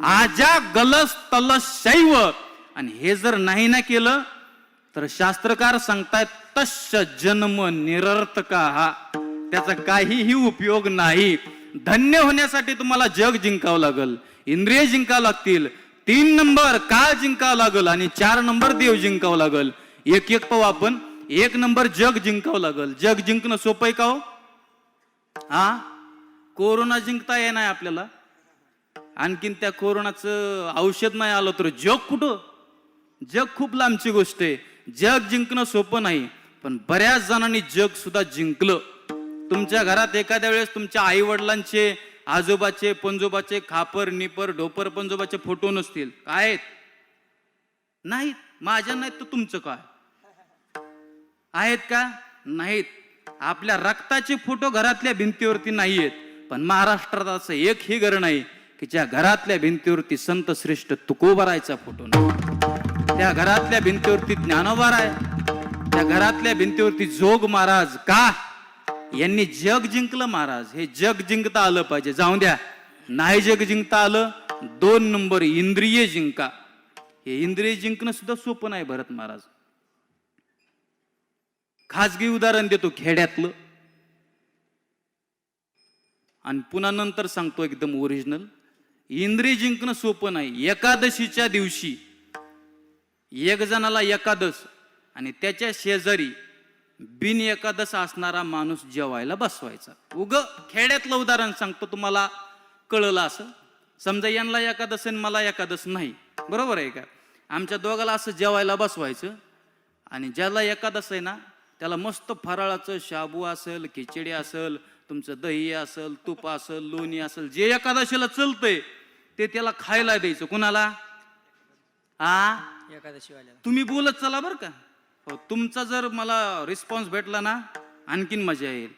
आजा गलस तलस शैव. आणि हे जर नाही ना केलं तर शास्त्रकार सांगतायत तस्य जन्म निरर्थका. हा त्याचा काहीही उपयोग नाही. धन्य होण्यासाठी तुम्हाला जग जिंकावं लागल, इंद्रिय जिंकावं लागतील, 3 नंबर काळ जिंकावं लागल, आणि 4 नंबर देव जिंकावं लागल. एक एक पाहू आपण. 1 नंबर जग जिंकावं लागल. जग जिंकणं सोपं आहे का हो. हा, कोरोना जिंकता येणार नाही आपल्याला. आणखीन त्या कोरोनाचं औषध नाही आलं तर जग कुठं. जग खूप लांबची गोष्ट आहे. जग जिंकणं सोपं नाही, पण बऱ्याच जणांनी जग सुद्धा जिंकलं. तुमच्या घरात एखाद्या वेळेस तुमच्या आई वडिलांचे, आजोबाचे, पंजोबाचे खापर निपर ढोपर पंजोबाचे फोटो नसतील, काय नाहीत. माझ्या नाहीत तर तुमचं काय आहेत का. नाहीत. आपल्या रक्ताचे फोटो घरातल्या भिंतीवरती नाहीयेत. पण महाराष्ट्रात असं एकही घर नाही की ज्या घरातल्या भिंतीवरती संत श्रेष्ठ तुकोबारायचा फोटो नाही. त्या घरातल्या भिंतीवरती ज्ञानोबाराय, त्या घरातल्या भिंतीवरती जोग महाराज. का, यांनी जग जिंकलं महाराज. हे जग जिंकता आलं पाहिजे. जाऊ द्या, नाही जग जिंकता आलं, 2 नंबर इंद्रिय जिंका. हे इंद्रिय जिंकणं सुद्धा सोपं नाही भरत महाराज. खाजगी उदाहरण देतो खेड्यातलं, आणि पुन्हा नंतर सांगतो एकदम ओरिजिनल. इंद्रिय जिंकणं सोपं नाही. एकादशीच्या दिवशी एक जणाला एकादश आणि त्याच्या शेजारी बिन एकादश असणारा माणूस जेवायला बसवायचा. उग खेड्यातलं उदाहरण सांगतो, तुम्हाला कळलं असं. समजा यांना एकादश आणि मला एकादश नाही, बरोबर आहे का. आमच्या दोघाला असं जेवायला बसवायचं, आणि ज्याला एकादश आहे ना त्याला मस्त फराळाचं शाबू असेल, खिचडी असेल, तुमचं दही असेल, तूप असेल, लोणी असेल, जे एकादशीला चलतंय ते त्याला खायला द्यायचं. कुणाला? एकादशीवाल्याला. तुम्ही बोलत चला बरं का. हो, तुमचा जर मला रिस्पॉन्स भेटला ना आणखीन मजा येईल.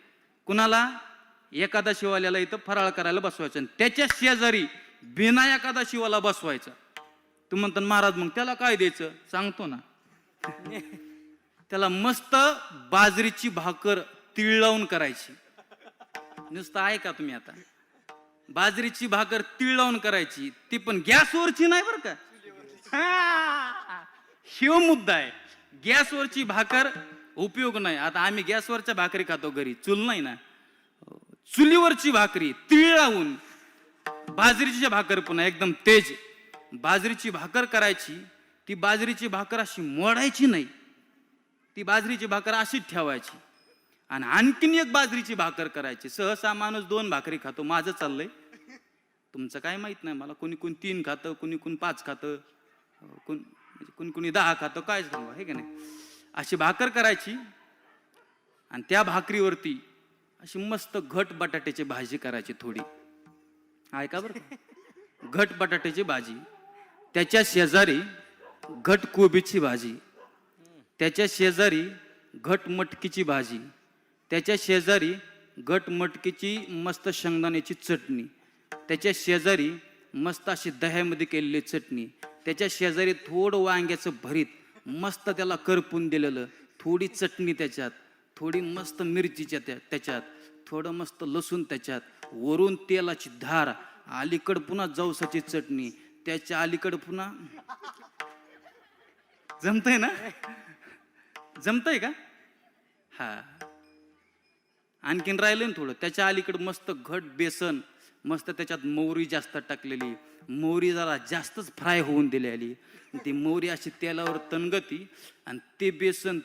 कुणाला? एकादशीवाल्याला इथं फराळ करायला बसवायचं आणि त्याच्या शेजारी बिना एकादशीवाला बसवायचा. तू म्हणता महाराज मग त्याला काय द्यायचं? सांगतो ना. त्याला मस्त बाजरीची भाकर तीळ लावून करायची. नुसतं ऐका तुम्ही आता. बाजरीची भाकर तीळ लावून करायची, ती पण गॅसवरची नाही बरं का. शिव मुद्दा आहे. गॅसवरची भाकर उपयोग नाही. आता आम्ही गॅसवरच्या भाकरी खातो घरी, चूल नाही ना. चुलीवरची भाकरी तीळ लावून, बाजरीची भाकर पुन्हा एकदम तेज बाजरीची भाकर करायची. ती बाजरीची भाकर अशी मोडायची नाही, ती बाजरीची भाकर अशीच ठेवायची. आणि आणखीन एक बाजरीची भाकर करायची. सहसा माणूस 2 भाकरी खातो. माझं चाललंय, तुमचं काय माहित नाही मला. कोणी 3 खातं, कोणी 5 खातं, कोणी 10 खातं, काय सांगू हे का नाही. अशी भाकर करायची आणि त्या भाकरीवरती अशी मस्त घट बटाट्याची भाजी करायची थोडी. ऐका बरं का. घट बटाट्याची भाजी, त्याच्या शेजारी घट कोबीची भाजी, त्याच्या शेजारी घट मटकीची भाजी, त्याच्या शेजारी घट मटकीची मस्त शेंगदाण्याची चटणी, त्याच्या शेजारी मस्त अशी दह्यामध्ये केलेली चटणी, त्याच्या शेजारी थोडं वांग्याचं भरीत मस्त त्याला करपून दिलेलं, थोडी चटणी त्याच्यात, थोडी मस्त मिरचीच्या त्याच्यात, थोडं मस्त लसूण त्याच्यात, वरून तेलाची धार, अलीकड पुन्हा जवसाची चटणी, त्याच्या अलीकड पुन्हा. जमतंय ना? जमतंय का? हा. आणखीन राहिलं ना थोडं. त्याच्या अलीकडे मस्त घट बेसन, मस्त त्याच्यात मोहरी जास्त टाकलेली, मोहरी जरा जास्तच फ्राय होऊन दिलेली, ती मोहरी अशी तेलावर तणगती आणि ते बेसन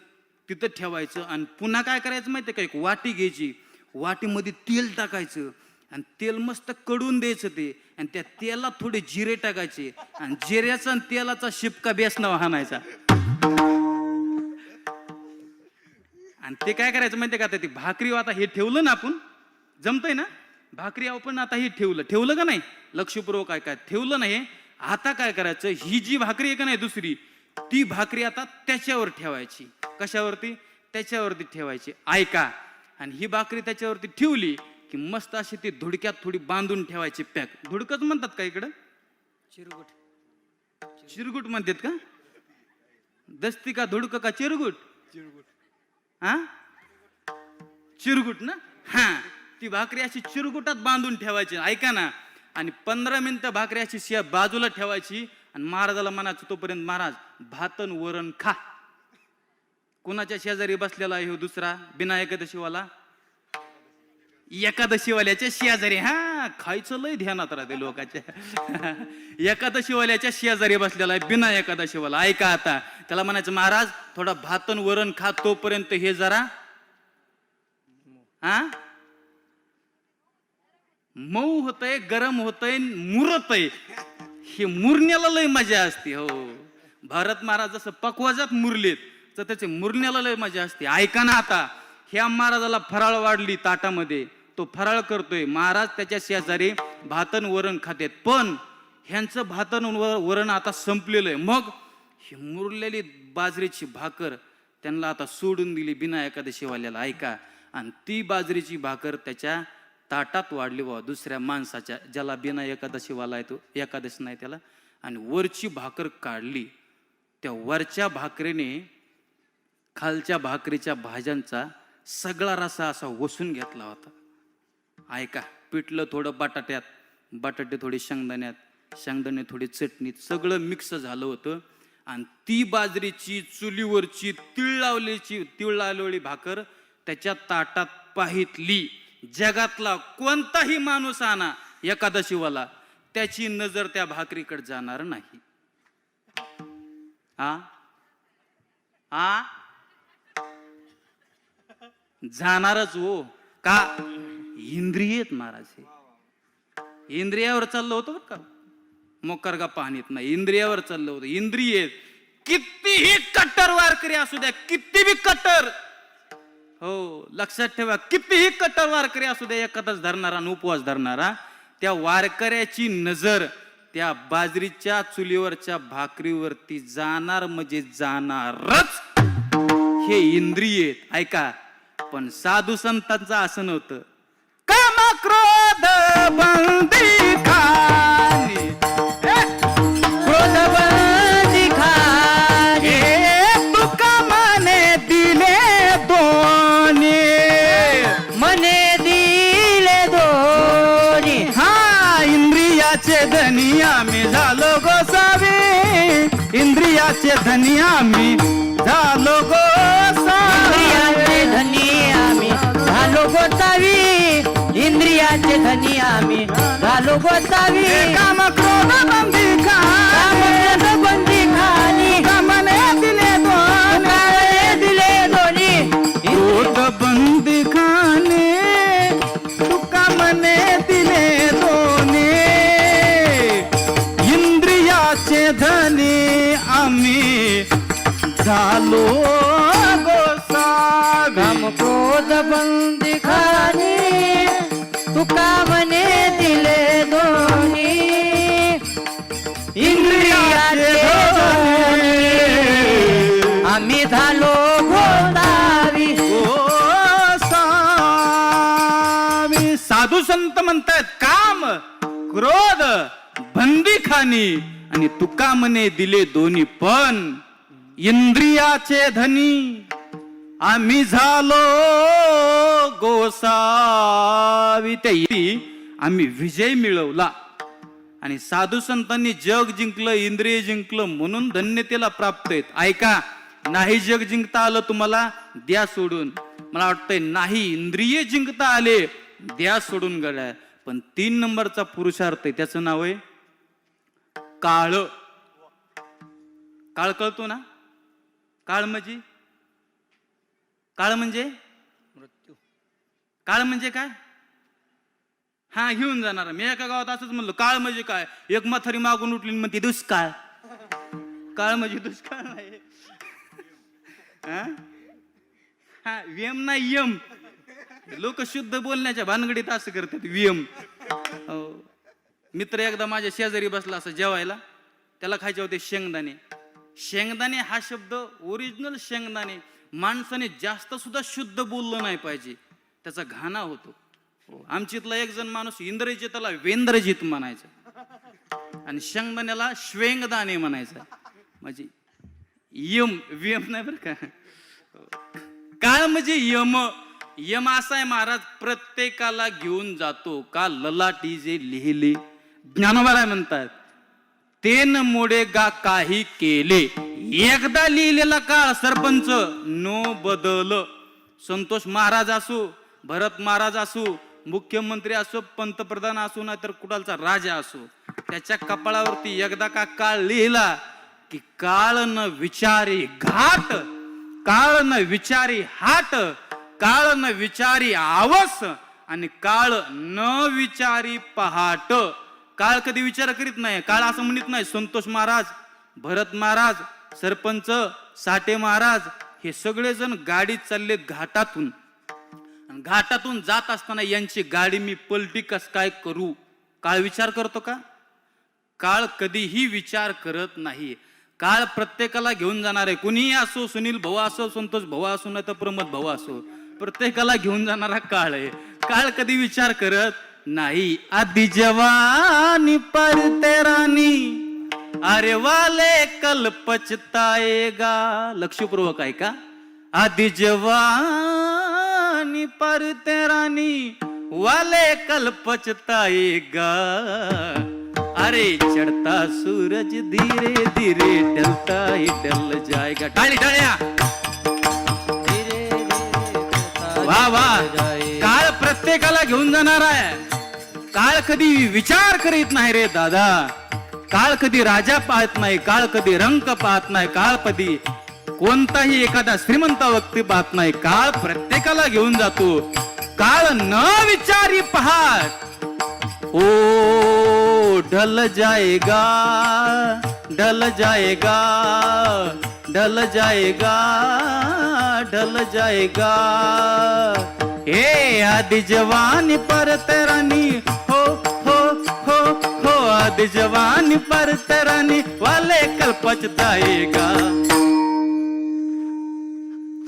तिथं ठेवायचं. आणि पुन्हा काय करायचं माहितीये का, एक वाटी घ्यायची, वाटीमध्ये तेल टाकायचं आणि तेल मस्त कडून द्यायचं ते, आणि त्या तेलात थोडे जिरे टाकायचे आणि जिऱ्याचा आणि तेलाचा शिपका बेसनावर हाणायचा. आणि ते काय करायचं माहितीये का, ती भाकरी आता हे ठेवलं ना आपण, जमतंय ना, भाकरी आपण आता हे ठेवलं का नाही, लक्षपूर्वक काय काय ठेवलं नाही. आता काय करायचं, ही जी भाकरी आहे का नाही दुसरी, ती भाकरी आता त्याच्यावर ठेवायची. कशावरती? त्याच्यावरती ठेवायची. ऐका. आणि ही भाकरी त्याच्यावरती ठेवली की मस्त अशी ती धुडक्यात थोडी बांधून ठेवायची पॅक. धुडकच म्हणतात का इकडं? चिरगुट म्हणतात का? दस्ती का धुडक का चिरगुट? हा, चिरगुट ना. हा, ती भाकरी अशी चिरगुटात बांधून ठेवायची. ऐका ना. आणि 15 मिनिटं भाकरी अशी बाजूला ठेवायची आणि महाराजाला म्हणायचं, तोपर्यंत महाराज भातन वरण खा. कोणाच्या शेजारी बसलेला आहे हो दुसरा बिना एकादशीवाला? एकादशीवाल्याच्या शेजारी. हा, खायचं लय ध्यानात राहते लोकांच्या. एकादशीवाल्याच्या शेजारी बसलेला आहे बिना एकादशीवाला. ऐका आता. त्याला म्हणायचं, महाराज थोडा भातन वरण खा, तोपर्यंत हे जरा मऊ होतय, गरम होतय, मुरतय. हे मुरण्याला लय मजा असते. हो, भारत महाराज जसं पकवाजात मुरलेत तर त्याचे मुरण्याला लय मजा असते. ऐका ना आता. ह्या महाराजाला फराळ वाढली ताटामध्ये, तो फराळ करतोय. महाराज त्याच्या शेजारी भातन वरण खातेत, पण ह्यांचं भातन वरण आता संपलेलं आहे. मग ही मुरलेली बाजरीची भाकर त्यांना आता सोडून दिली बिना एकादशीवाल्याला. ऐका. आणि ती बाजरीची भाकर त्याच्या ताटात वाढली बा दुसऱ्या माणसाच्या, ज्याला बिना एकादशीवाला आहे तो, एकादशी नाही त्याला. आणि वरची भाकर काढली. त्या वरच्या भाकरीने खालच्या भाकरीच्या भाज्यांचा सगळा रसा असा वसून घेतला होता. ऐका. पिठलं थोडं बटाट्यात, बटाटे थोडे शेंगदाण्यात, शेंगदाणे थोडी चटणीत, सगळं मिक्स झालं होतं. आणि ती बाजरीची चुलीवरची तीळ लावलेली भाकर त्याच्या ताटात पाहितली. जगातला कोणताही माणूस आणा एकादशीवाला, त्याची नजर त्या भाकरीकडे जाणार नाही. जाणारच हो. का? इंद्रियेत महाराज. हे इंद्रियावर चाललं होतं बरं का, मोकर का पाहणीत नाही, इंद्रियावर चाललं होतं. इंद्रियेत कितीही कट्टर वारकरी असू द्या, किती बी कट्टर, हो, लक्षात ठेवा, कितीही कट्टर वारकरी असू दे, एखादाच धरणारा आणि उपवास धरणारा, त्या वारकऱ्याची नजर त्या बाजरीच्या चुलीवरच्या भाकरीवरती जाणार म्हणजे जाणारच. हे इंद्रिय आहेत, ऐका. पण साधू संतांचं असं नव्हतं. काम क्रोध बंदी खानी, क्रोध बंदी खानी, तुका मने दिले दोन्ही, मने दिले दोन्ही. हा इंद्रियाचे धनी आम्ही झालो गोसावी, इंद्रियाचे धनी आम्ही झालो गोसावी. इंद्रियाचे धनी आम्ही झालो गोसावी, इंद्रियाचे धनी आम्ही झालो गोसावी. काम क्रोध बंदी काम क्रोध बंदी खानी, कामने दिले दोन, कामने दिले दोन्ही. क्रोध बंदी खाने तुका मने दिले दोन्ही, इंद्रियाचे धनी आम्ही झालो गोसावी. काम क्रोध बंदी खानी, तुका मने दिले दोन्ही, इंद्रियाचे धनी आम्ही झालो गोसावी. गोसावी. साधू संत म्हणतात काम क्रोध बंदी खानी आणि तुका मने दिले दोन्ही, पण इंद्रियाचे धनी आम्ही झालो गोसावी. त्या आम्ही विजय मिळवला आणि साधू संतांनी जग जिंकलं, इंद्रिय जिंकलं, म्हणून धन्यतेला प्राप्त आहेत. ऐका, नाही जग जिंकता आलं तुम्हाला, द्या सोडून. मला वाटतंय नाही इंद्रिय जिंकता आले, द्या सोडून गड्या. पण 3 नंबरचा पुरुषार्थ आहे, त्याचं नाव आहे काळ. काळ कळतो ना? काळ म्हणजे मृत्यू. काळ म्हणजे काय? हा, घेऊन जाणार. मी एका गावात असंच म्हणलो, काळ म्हणजे काय? एक म्हातारी मागून उठली म्हणते दुष्काळ. काळ म्हणजे दुष्काळ नाही. हा, व्यम नाही यम. लोक शुद्ध बोलण्याच्या भानगडीत असं करतात, व्यम. मित्र एकदा माझ्या शेजारी बसला असं जेवायला, त्याला खायचे होते शेंगदाणे. शेंगदाणे हा शब्द ओरिजिनल शेंगदाणे, माणसाने जास्त सुद्धा शुद्ध बोललं नाही पाहिजे, त्याचा घाणा होतो. आमच्यातला एक जण माणूस इंद्रजिताला वेंद्रजित म्हणायचा आणि शेंगदाण्याला श्वेंगदाणे म्हणायचा, म्हणजे यम व्यम नाही बरं का. काळ म्हणजे यम. यम असा आहे महाराज, प्रत्येकाला घेऊन जातो. का ललाटी जे लिहिले ज्ञानोबा म्हणतात, ते न मोडे गा काही केले. एकदा लिहिलेला काळ सरपंच नो बदल. संतोष महाराज असो, भरत महाराज असो, मुख्यमंत्री असो, पंतप्रधान असो, नाहीतर कुठालचा राजा असो, त्याच्या कपाळावरती एकदा का काळ लिहिला की काळ न विचारी घाट, काळ न विचारी हाट, काळ न विचारी आवस आणि काळ न विचारी पहाट. काळ कधी विचार करीत नाही. काळ असं म्हणत नाही. संतोष महाराज, भरत महाराज, सरपंच, साठे महाराज हे सगळेजण गाडीत चाललेत घाटातून. घाटातून जात असताना यांची गाडी मी पलटी कस काय करू? काळ विचार करतो का? काळ कधीही विचार करत नाही. काळ प्रत्येकाला घेऊन जाणार आहे. कुणीही असो, सुनील भाऊ असो, संतोष भाऊ असो, नाही तर प्रमोद भाऊ असो, प्रत्येकाला घेऊन जाणारा काळ आहे. काळ कधी विचार करत नाही. आधी जवानी पर तेरानी, अरे वाले कल पछताएगा. लक्षपूर्वक आहे का? आधी जवानी पर तेरानी, वाले कल पछताएगा. अरे चढ़ता सूरज धीरे धीरे ढलता ही ढल जाएगा. टाळी टाळ्या. वा वा. काळ प्रत्येकाला घेऊन जाणार आहे. काळ कधी विचार करीत नाही रे दादा. काळ कधी राजा पाहत नाही, काळ कधी रंक पाहत नाही, काळ कधी कोणताही एखादा श्रीमंत व्यक्ती पाहत नाही. काळ प्रत्येकाला घेऊन जातो. काळ न विचारी पाहत ओ ढल जाएगा, ढल जाएगा, ढल जाएगा, ढल जाएगा। हे आदि जवानी पर तेरानी हो हो हो हो, आदि जवानी पर तेरानी वाले कल पछताएगा।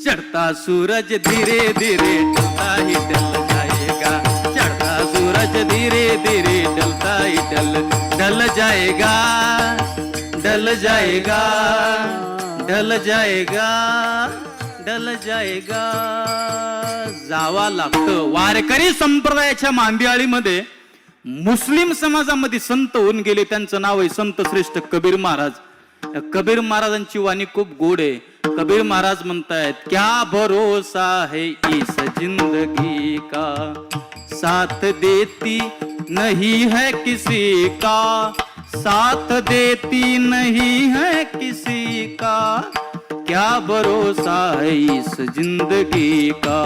चढ़ता सूरज धीरे धीरे ढलता ही ढल जाएगा, चढ़ता सूरज धीरे धीरे ढलता ही ढल जाएगा, ढल जाएगा, ढल जाएगा, ढल जाएगा। जावा लागतं। वारकरी संप्रदायाच्या मांदियाळीमध्ये मुस्लिम समाजामध्ये संत होऊन गेले, त्यांचं नाव आहे संत श्रेष्ठ कबीर महाराज। कबीर महाराजांची वाणी खूप गोड आहे। कबीर महाराज म्हणतायत, क्या भरोसा है इस जिंदगी का, साथ देती नहीं है किसी का, साथ देती नहीं है किसी का, क्या भरोसा है इस जिंदगी का,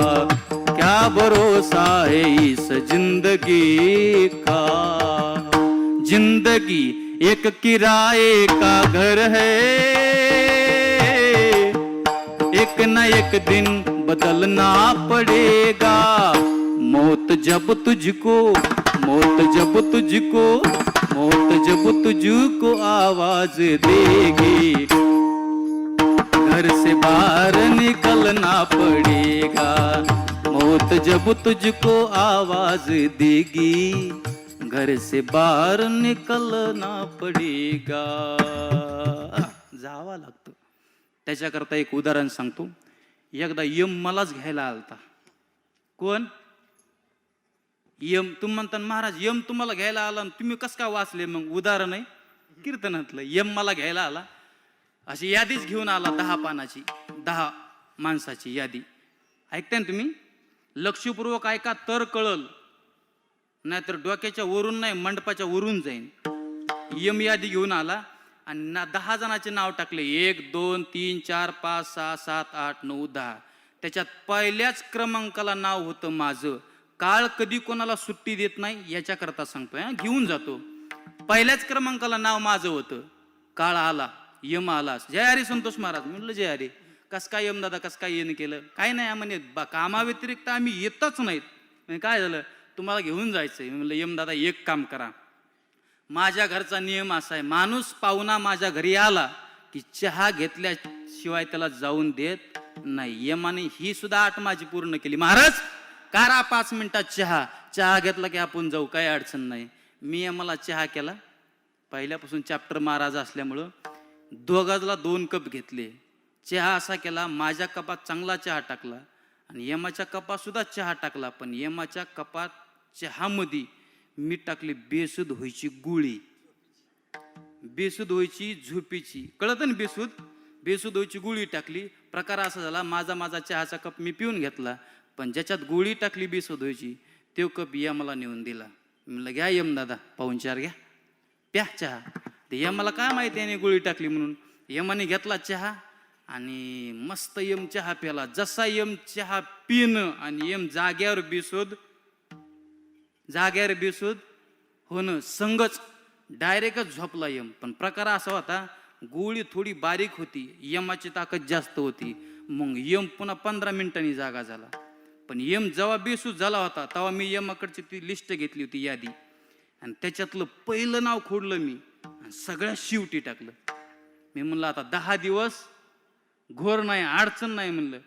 क्या भरोसा है इस जिंदगी का। जिंदगी एक किराए का घर है, एक न एक दिन बदलना पड़ेगा। मौत जब तुझको, मौत जब तुझको, मौत जब तुझको आवाज देगी, घर से बाहर निकलना पड़ेगा। मौत जब तुझको आवाज देगी, घर से बाहर निकलना पडेगा। जावा लागतं। त्याच्याकरता एक उदाहरण सांगतो। एकदा यम मलाच घ्यायला आलता। कोण? यम। तुम्ही म्हणता महाराज यम तुम्हाला घ्यायला आला, तुम्ही कस काय वाचले? मग उदाहरण आहे कीर्तनातलं। यम मला घ्यायला आला, अशी यादीच घेऊन आला 10 पानाची, 10 माणसाची यादी। ऐकताय ना तुम्ही? लक्षपूर्वक ऐका तर कळल, नाहीतर डोक्याच्या वरून नाही मंडपाच्या वरून जाईन। यम यादी घेऊन आला आणि 10 जणांचे नाव टाकले, 1 2 3 4 5 6 7 8 9 10। त्याच्यात पहिल्याच क्रमांकाला नाव होतं माझं। काळ कधी कोणाला सुट्टी देत नाही याच्याकरता सांगतोय, घेऊन जातो। पहिल्याच क्रमांकाला नाव माझं होतं। काळ आला, यम आला, जय हरी संतोष महाराज। म्हणलं जय हरी। कस काय यम दादा, कस काय येणं केलं? काय नाही म्हणे, कामाव्यतिरिक्त आम्ही येतच नाहीत। म्हणजे काय झालं? तुम्हाला घेऊन जायचंय। म्हणलं यम दादा एक काम करा, माझ्या घरचा नियम असा आहे, माणूस पाहुणा माझ्या घरी आला की चहा घेतल्याशिवाय त्याला जाऊन देत नाही। यमाने ही सुद्धा अट माझी पूर्ण केली। महाराज करा 5 मिनिटात चहा, चहा घेतला की आपण जाऊ, काही अडचण नाही। मी यमाला चहा केला। पहिल्यापासून चॅप्टर महाराज असल्यामुळं दोघांना 2 कप घेतले। चहा असा केला, माझ्या कपात चांगला चहा टाकला आणि यमाच्या कपात सुद्धा चहा टाकला। पण यमाच्या कपात चहामध्ये मी टाकली बेसूद व्हायची गुळी, बेसूद व्हायची झोपेची, कळत ना बेसूद, बेसूद व्हायची गुळी टाकली। प्रकार असा झाला, माझा चहाचा कप मी पिऊन घेतला, पण ज्याच्यात गुळी टाकली बेसूद व्हायची तो कप यमाला नेऊन दिला। म्हणलं घ्या यम दादा, पाहुणचार घ्या, प्या चहा। ते यमाला काय माहिती याने गुळी टाकली म्हणून। यमाने घेतला चहा आणि मस्त यम चहा प्याला। जसा यम चहा पिणं आणि यम जाग्यावर बेसूद, जाग्यावर बेसूद होणं संगच, डायरेक्टच झोपला यम। पण प्रकार असा होता, गोळी थोडी बारीक होती, यमाची ताकद जास्त होती। मग यम पुन्हा 15 मिनिटांनी जागा झाला। पण यम जेव्हा बेसूद झाला होता तेव्हा मी यमाकडची ती लिस्ट घेतली होती यादी, आणि त्याच्यातलं पहिलं नाव खोडलं मी आणि सगळ्यात शेवटी टाकलं। मी म्हणलं आता 10 दिवस घोर नाही, अडचण नाही म्हणलं।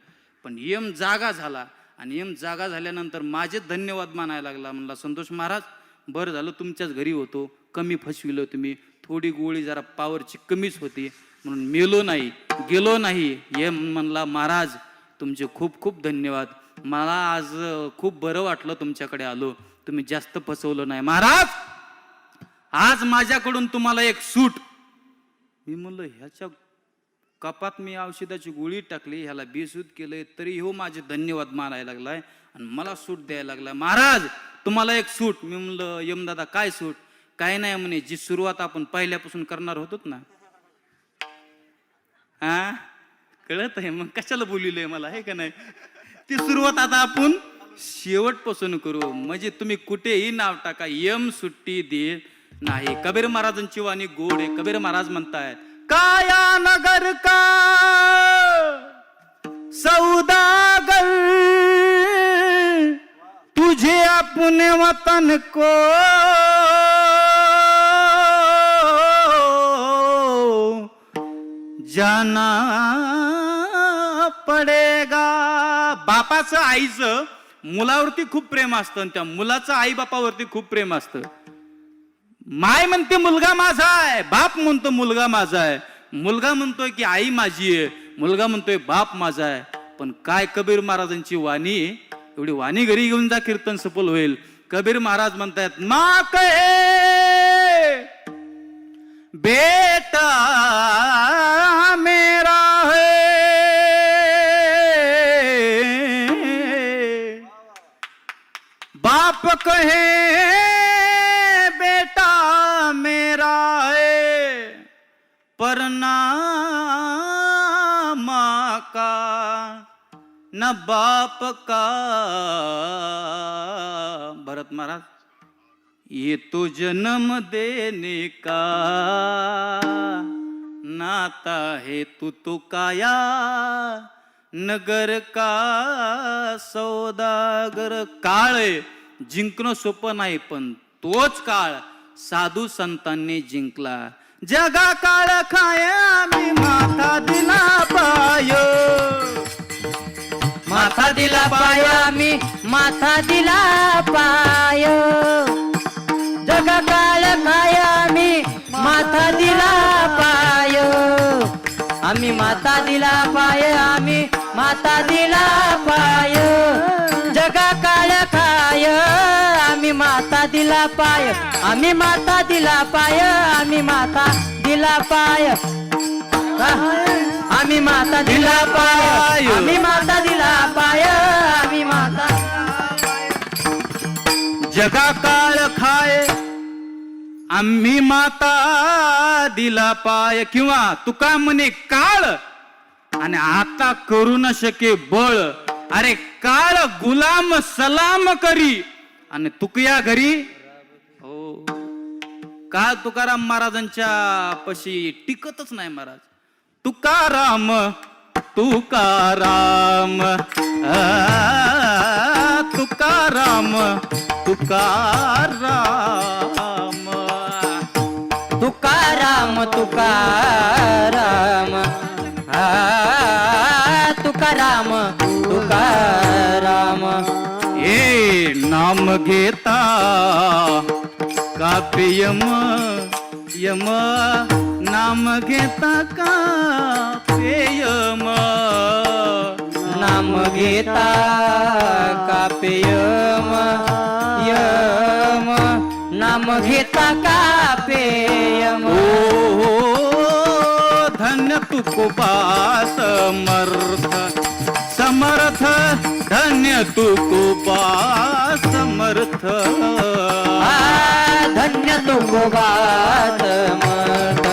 पण यम जागा झाला आणि यम जागा झाल्यानंतर माझे धन्यवाद मानायला लागला। म्हणला संतोष महाराज बरं झालं तुमच्याच घरी होतो, कमी फसविलं तुम्ही, थोडी गोळी जरा पावरची कमीच होती म्हणून मेलो नाही, गेलो नाही। यम म्हणला महाराज तुमचे खूप खूप धन्यवाद, मला आज खूप बरं वाटलं तुमच्याकडे आलो, तुम्ही जास्त फसवलं नाही महाराज, आज माझ्याकडून तुम्हाला एक सूट। मी म्हणलं ह्याच्या कपात मी औषधाची गोळी टाकली, ह्याला बेसूद केलंय, तरी हो माझे धन्यवाद मानायला लागलाय आणि मला सूट द्यायला लागलाय। महाराज तुम्हाला एक सूट। मी म्हणलं यमदादा काय सूट? काय नाही म्हणे, जी सुरुवात आपण पहिल्यापासून करणार होतो ना। हा कळत आहे मग कशाला बोलिलंय मला, हे का नाही? ती सुरुवात आता आपण शेवटपासून करू। म्हणजे तुम्ही कुठेही नाव टाका, यम सुट्टी देत नाही। कबीर महाराजांची वाणी गोड आहे। कबीर महाराज म्हणतायत, काया नगर का सौदागर तुझे अपने वतन को जाना पडेगा. बापाचं आईचं मुलावरती खूप प्रेम असतं आणि त्या मुलाचं आई बापावरती खूप प्रेम असतं. माय म्हणते मुलगा माझा आहे, बाप म्हणतो मुलगा माझा आहे. मुलगा म्हणतोय की आई माझी आहे, मुलगा म्हणतोय बाप माझा आहे. पण काय कबीर महाराजांची वाणी, एवढी वाणी घरी घेऊन जा, कीर्तन सफल होईल. कबीर महाराज म्हणतायत माँ कहे बेटा मेरा है, बाप कहे बेटा मेरा है, पर ना माँ का न बाप का. भरत महाराज, ये तो जन्म देने का नाता है, तू तो काया नगर का सौदागर. काळ जिंकणं सोपं नाही, पण तोच काळ साधू संतांनी जिंकला. जगा काळ खाया मी माथा दिला पाय, माथा दिला पाया मी माथा दिला पाय, जगा काळ खाया मी माथा दिला पाय, आम्ही माता दिला पाय, आम्ही माता दिला पाय, जगा काळ खाय आम्ही माता दिला पाय, आम्ही माता दिला पाय, आम्ही माता दिला पाय, आम्ही माता दिला पाय, आम्ही माता दिला पाय, आम्ही माता. जगा काळ खाय आम्ही माता दिला पाय. किंवा तुका म्हणे काळ आणि आता करू न शके बळ. अरे काळ गुलाम सलाम करी आणि तुकया घरी. हो, काळ तुकाराम महाराजांच्या पशी टिकतच नाही महाराज. तुकाराम तुकाराम तुकाराम तुकाराम तुकाराम तुकाराम तुकाराम तुकाराम. ए नाम घेता कापे यम यम, नाम घेता कापे यम, नाम घेता कापे यम यम, नाम घेता कापे यम. ओ धन्य तुकोबा समर्थ समर्थ, धन्य तुकोबा समर्थ, धन्य तुकोबा समर्थ.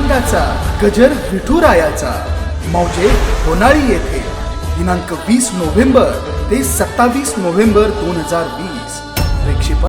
अभंगाचा गजर विठुरायाचा मौजे होनाळी येथे दिनांक 20 नोव्हेंबर ते 27 नोव्हेंबर 2020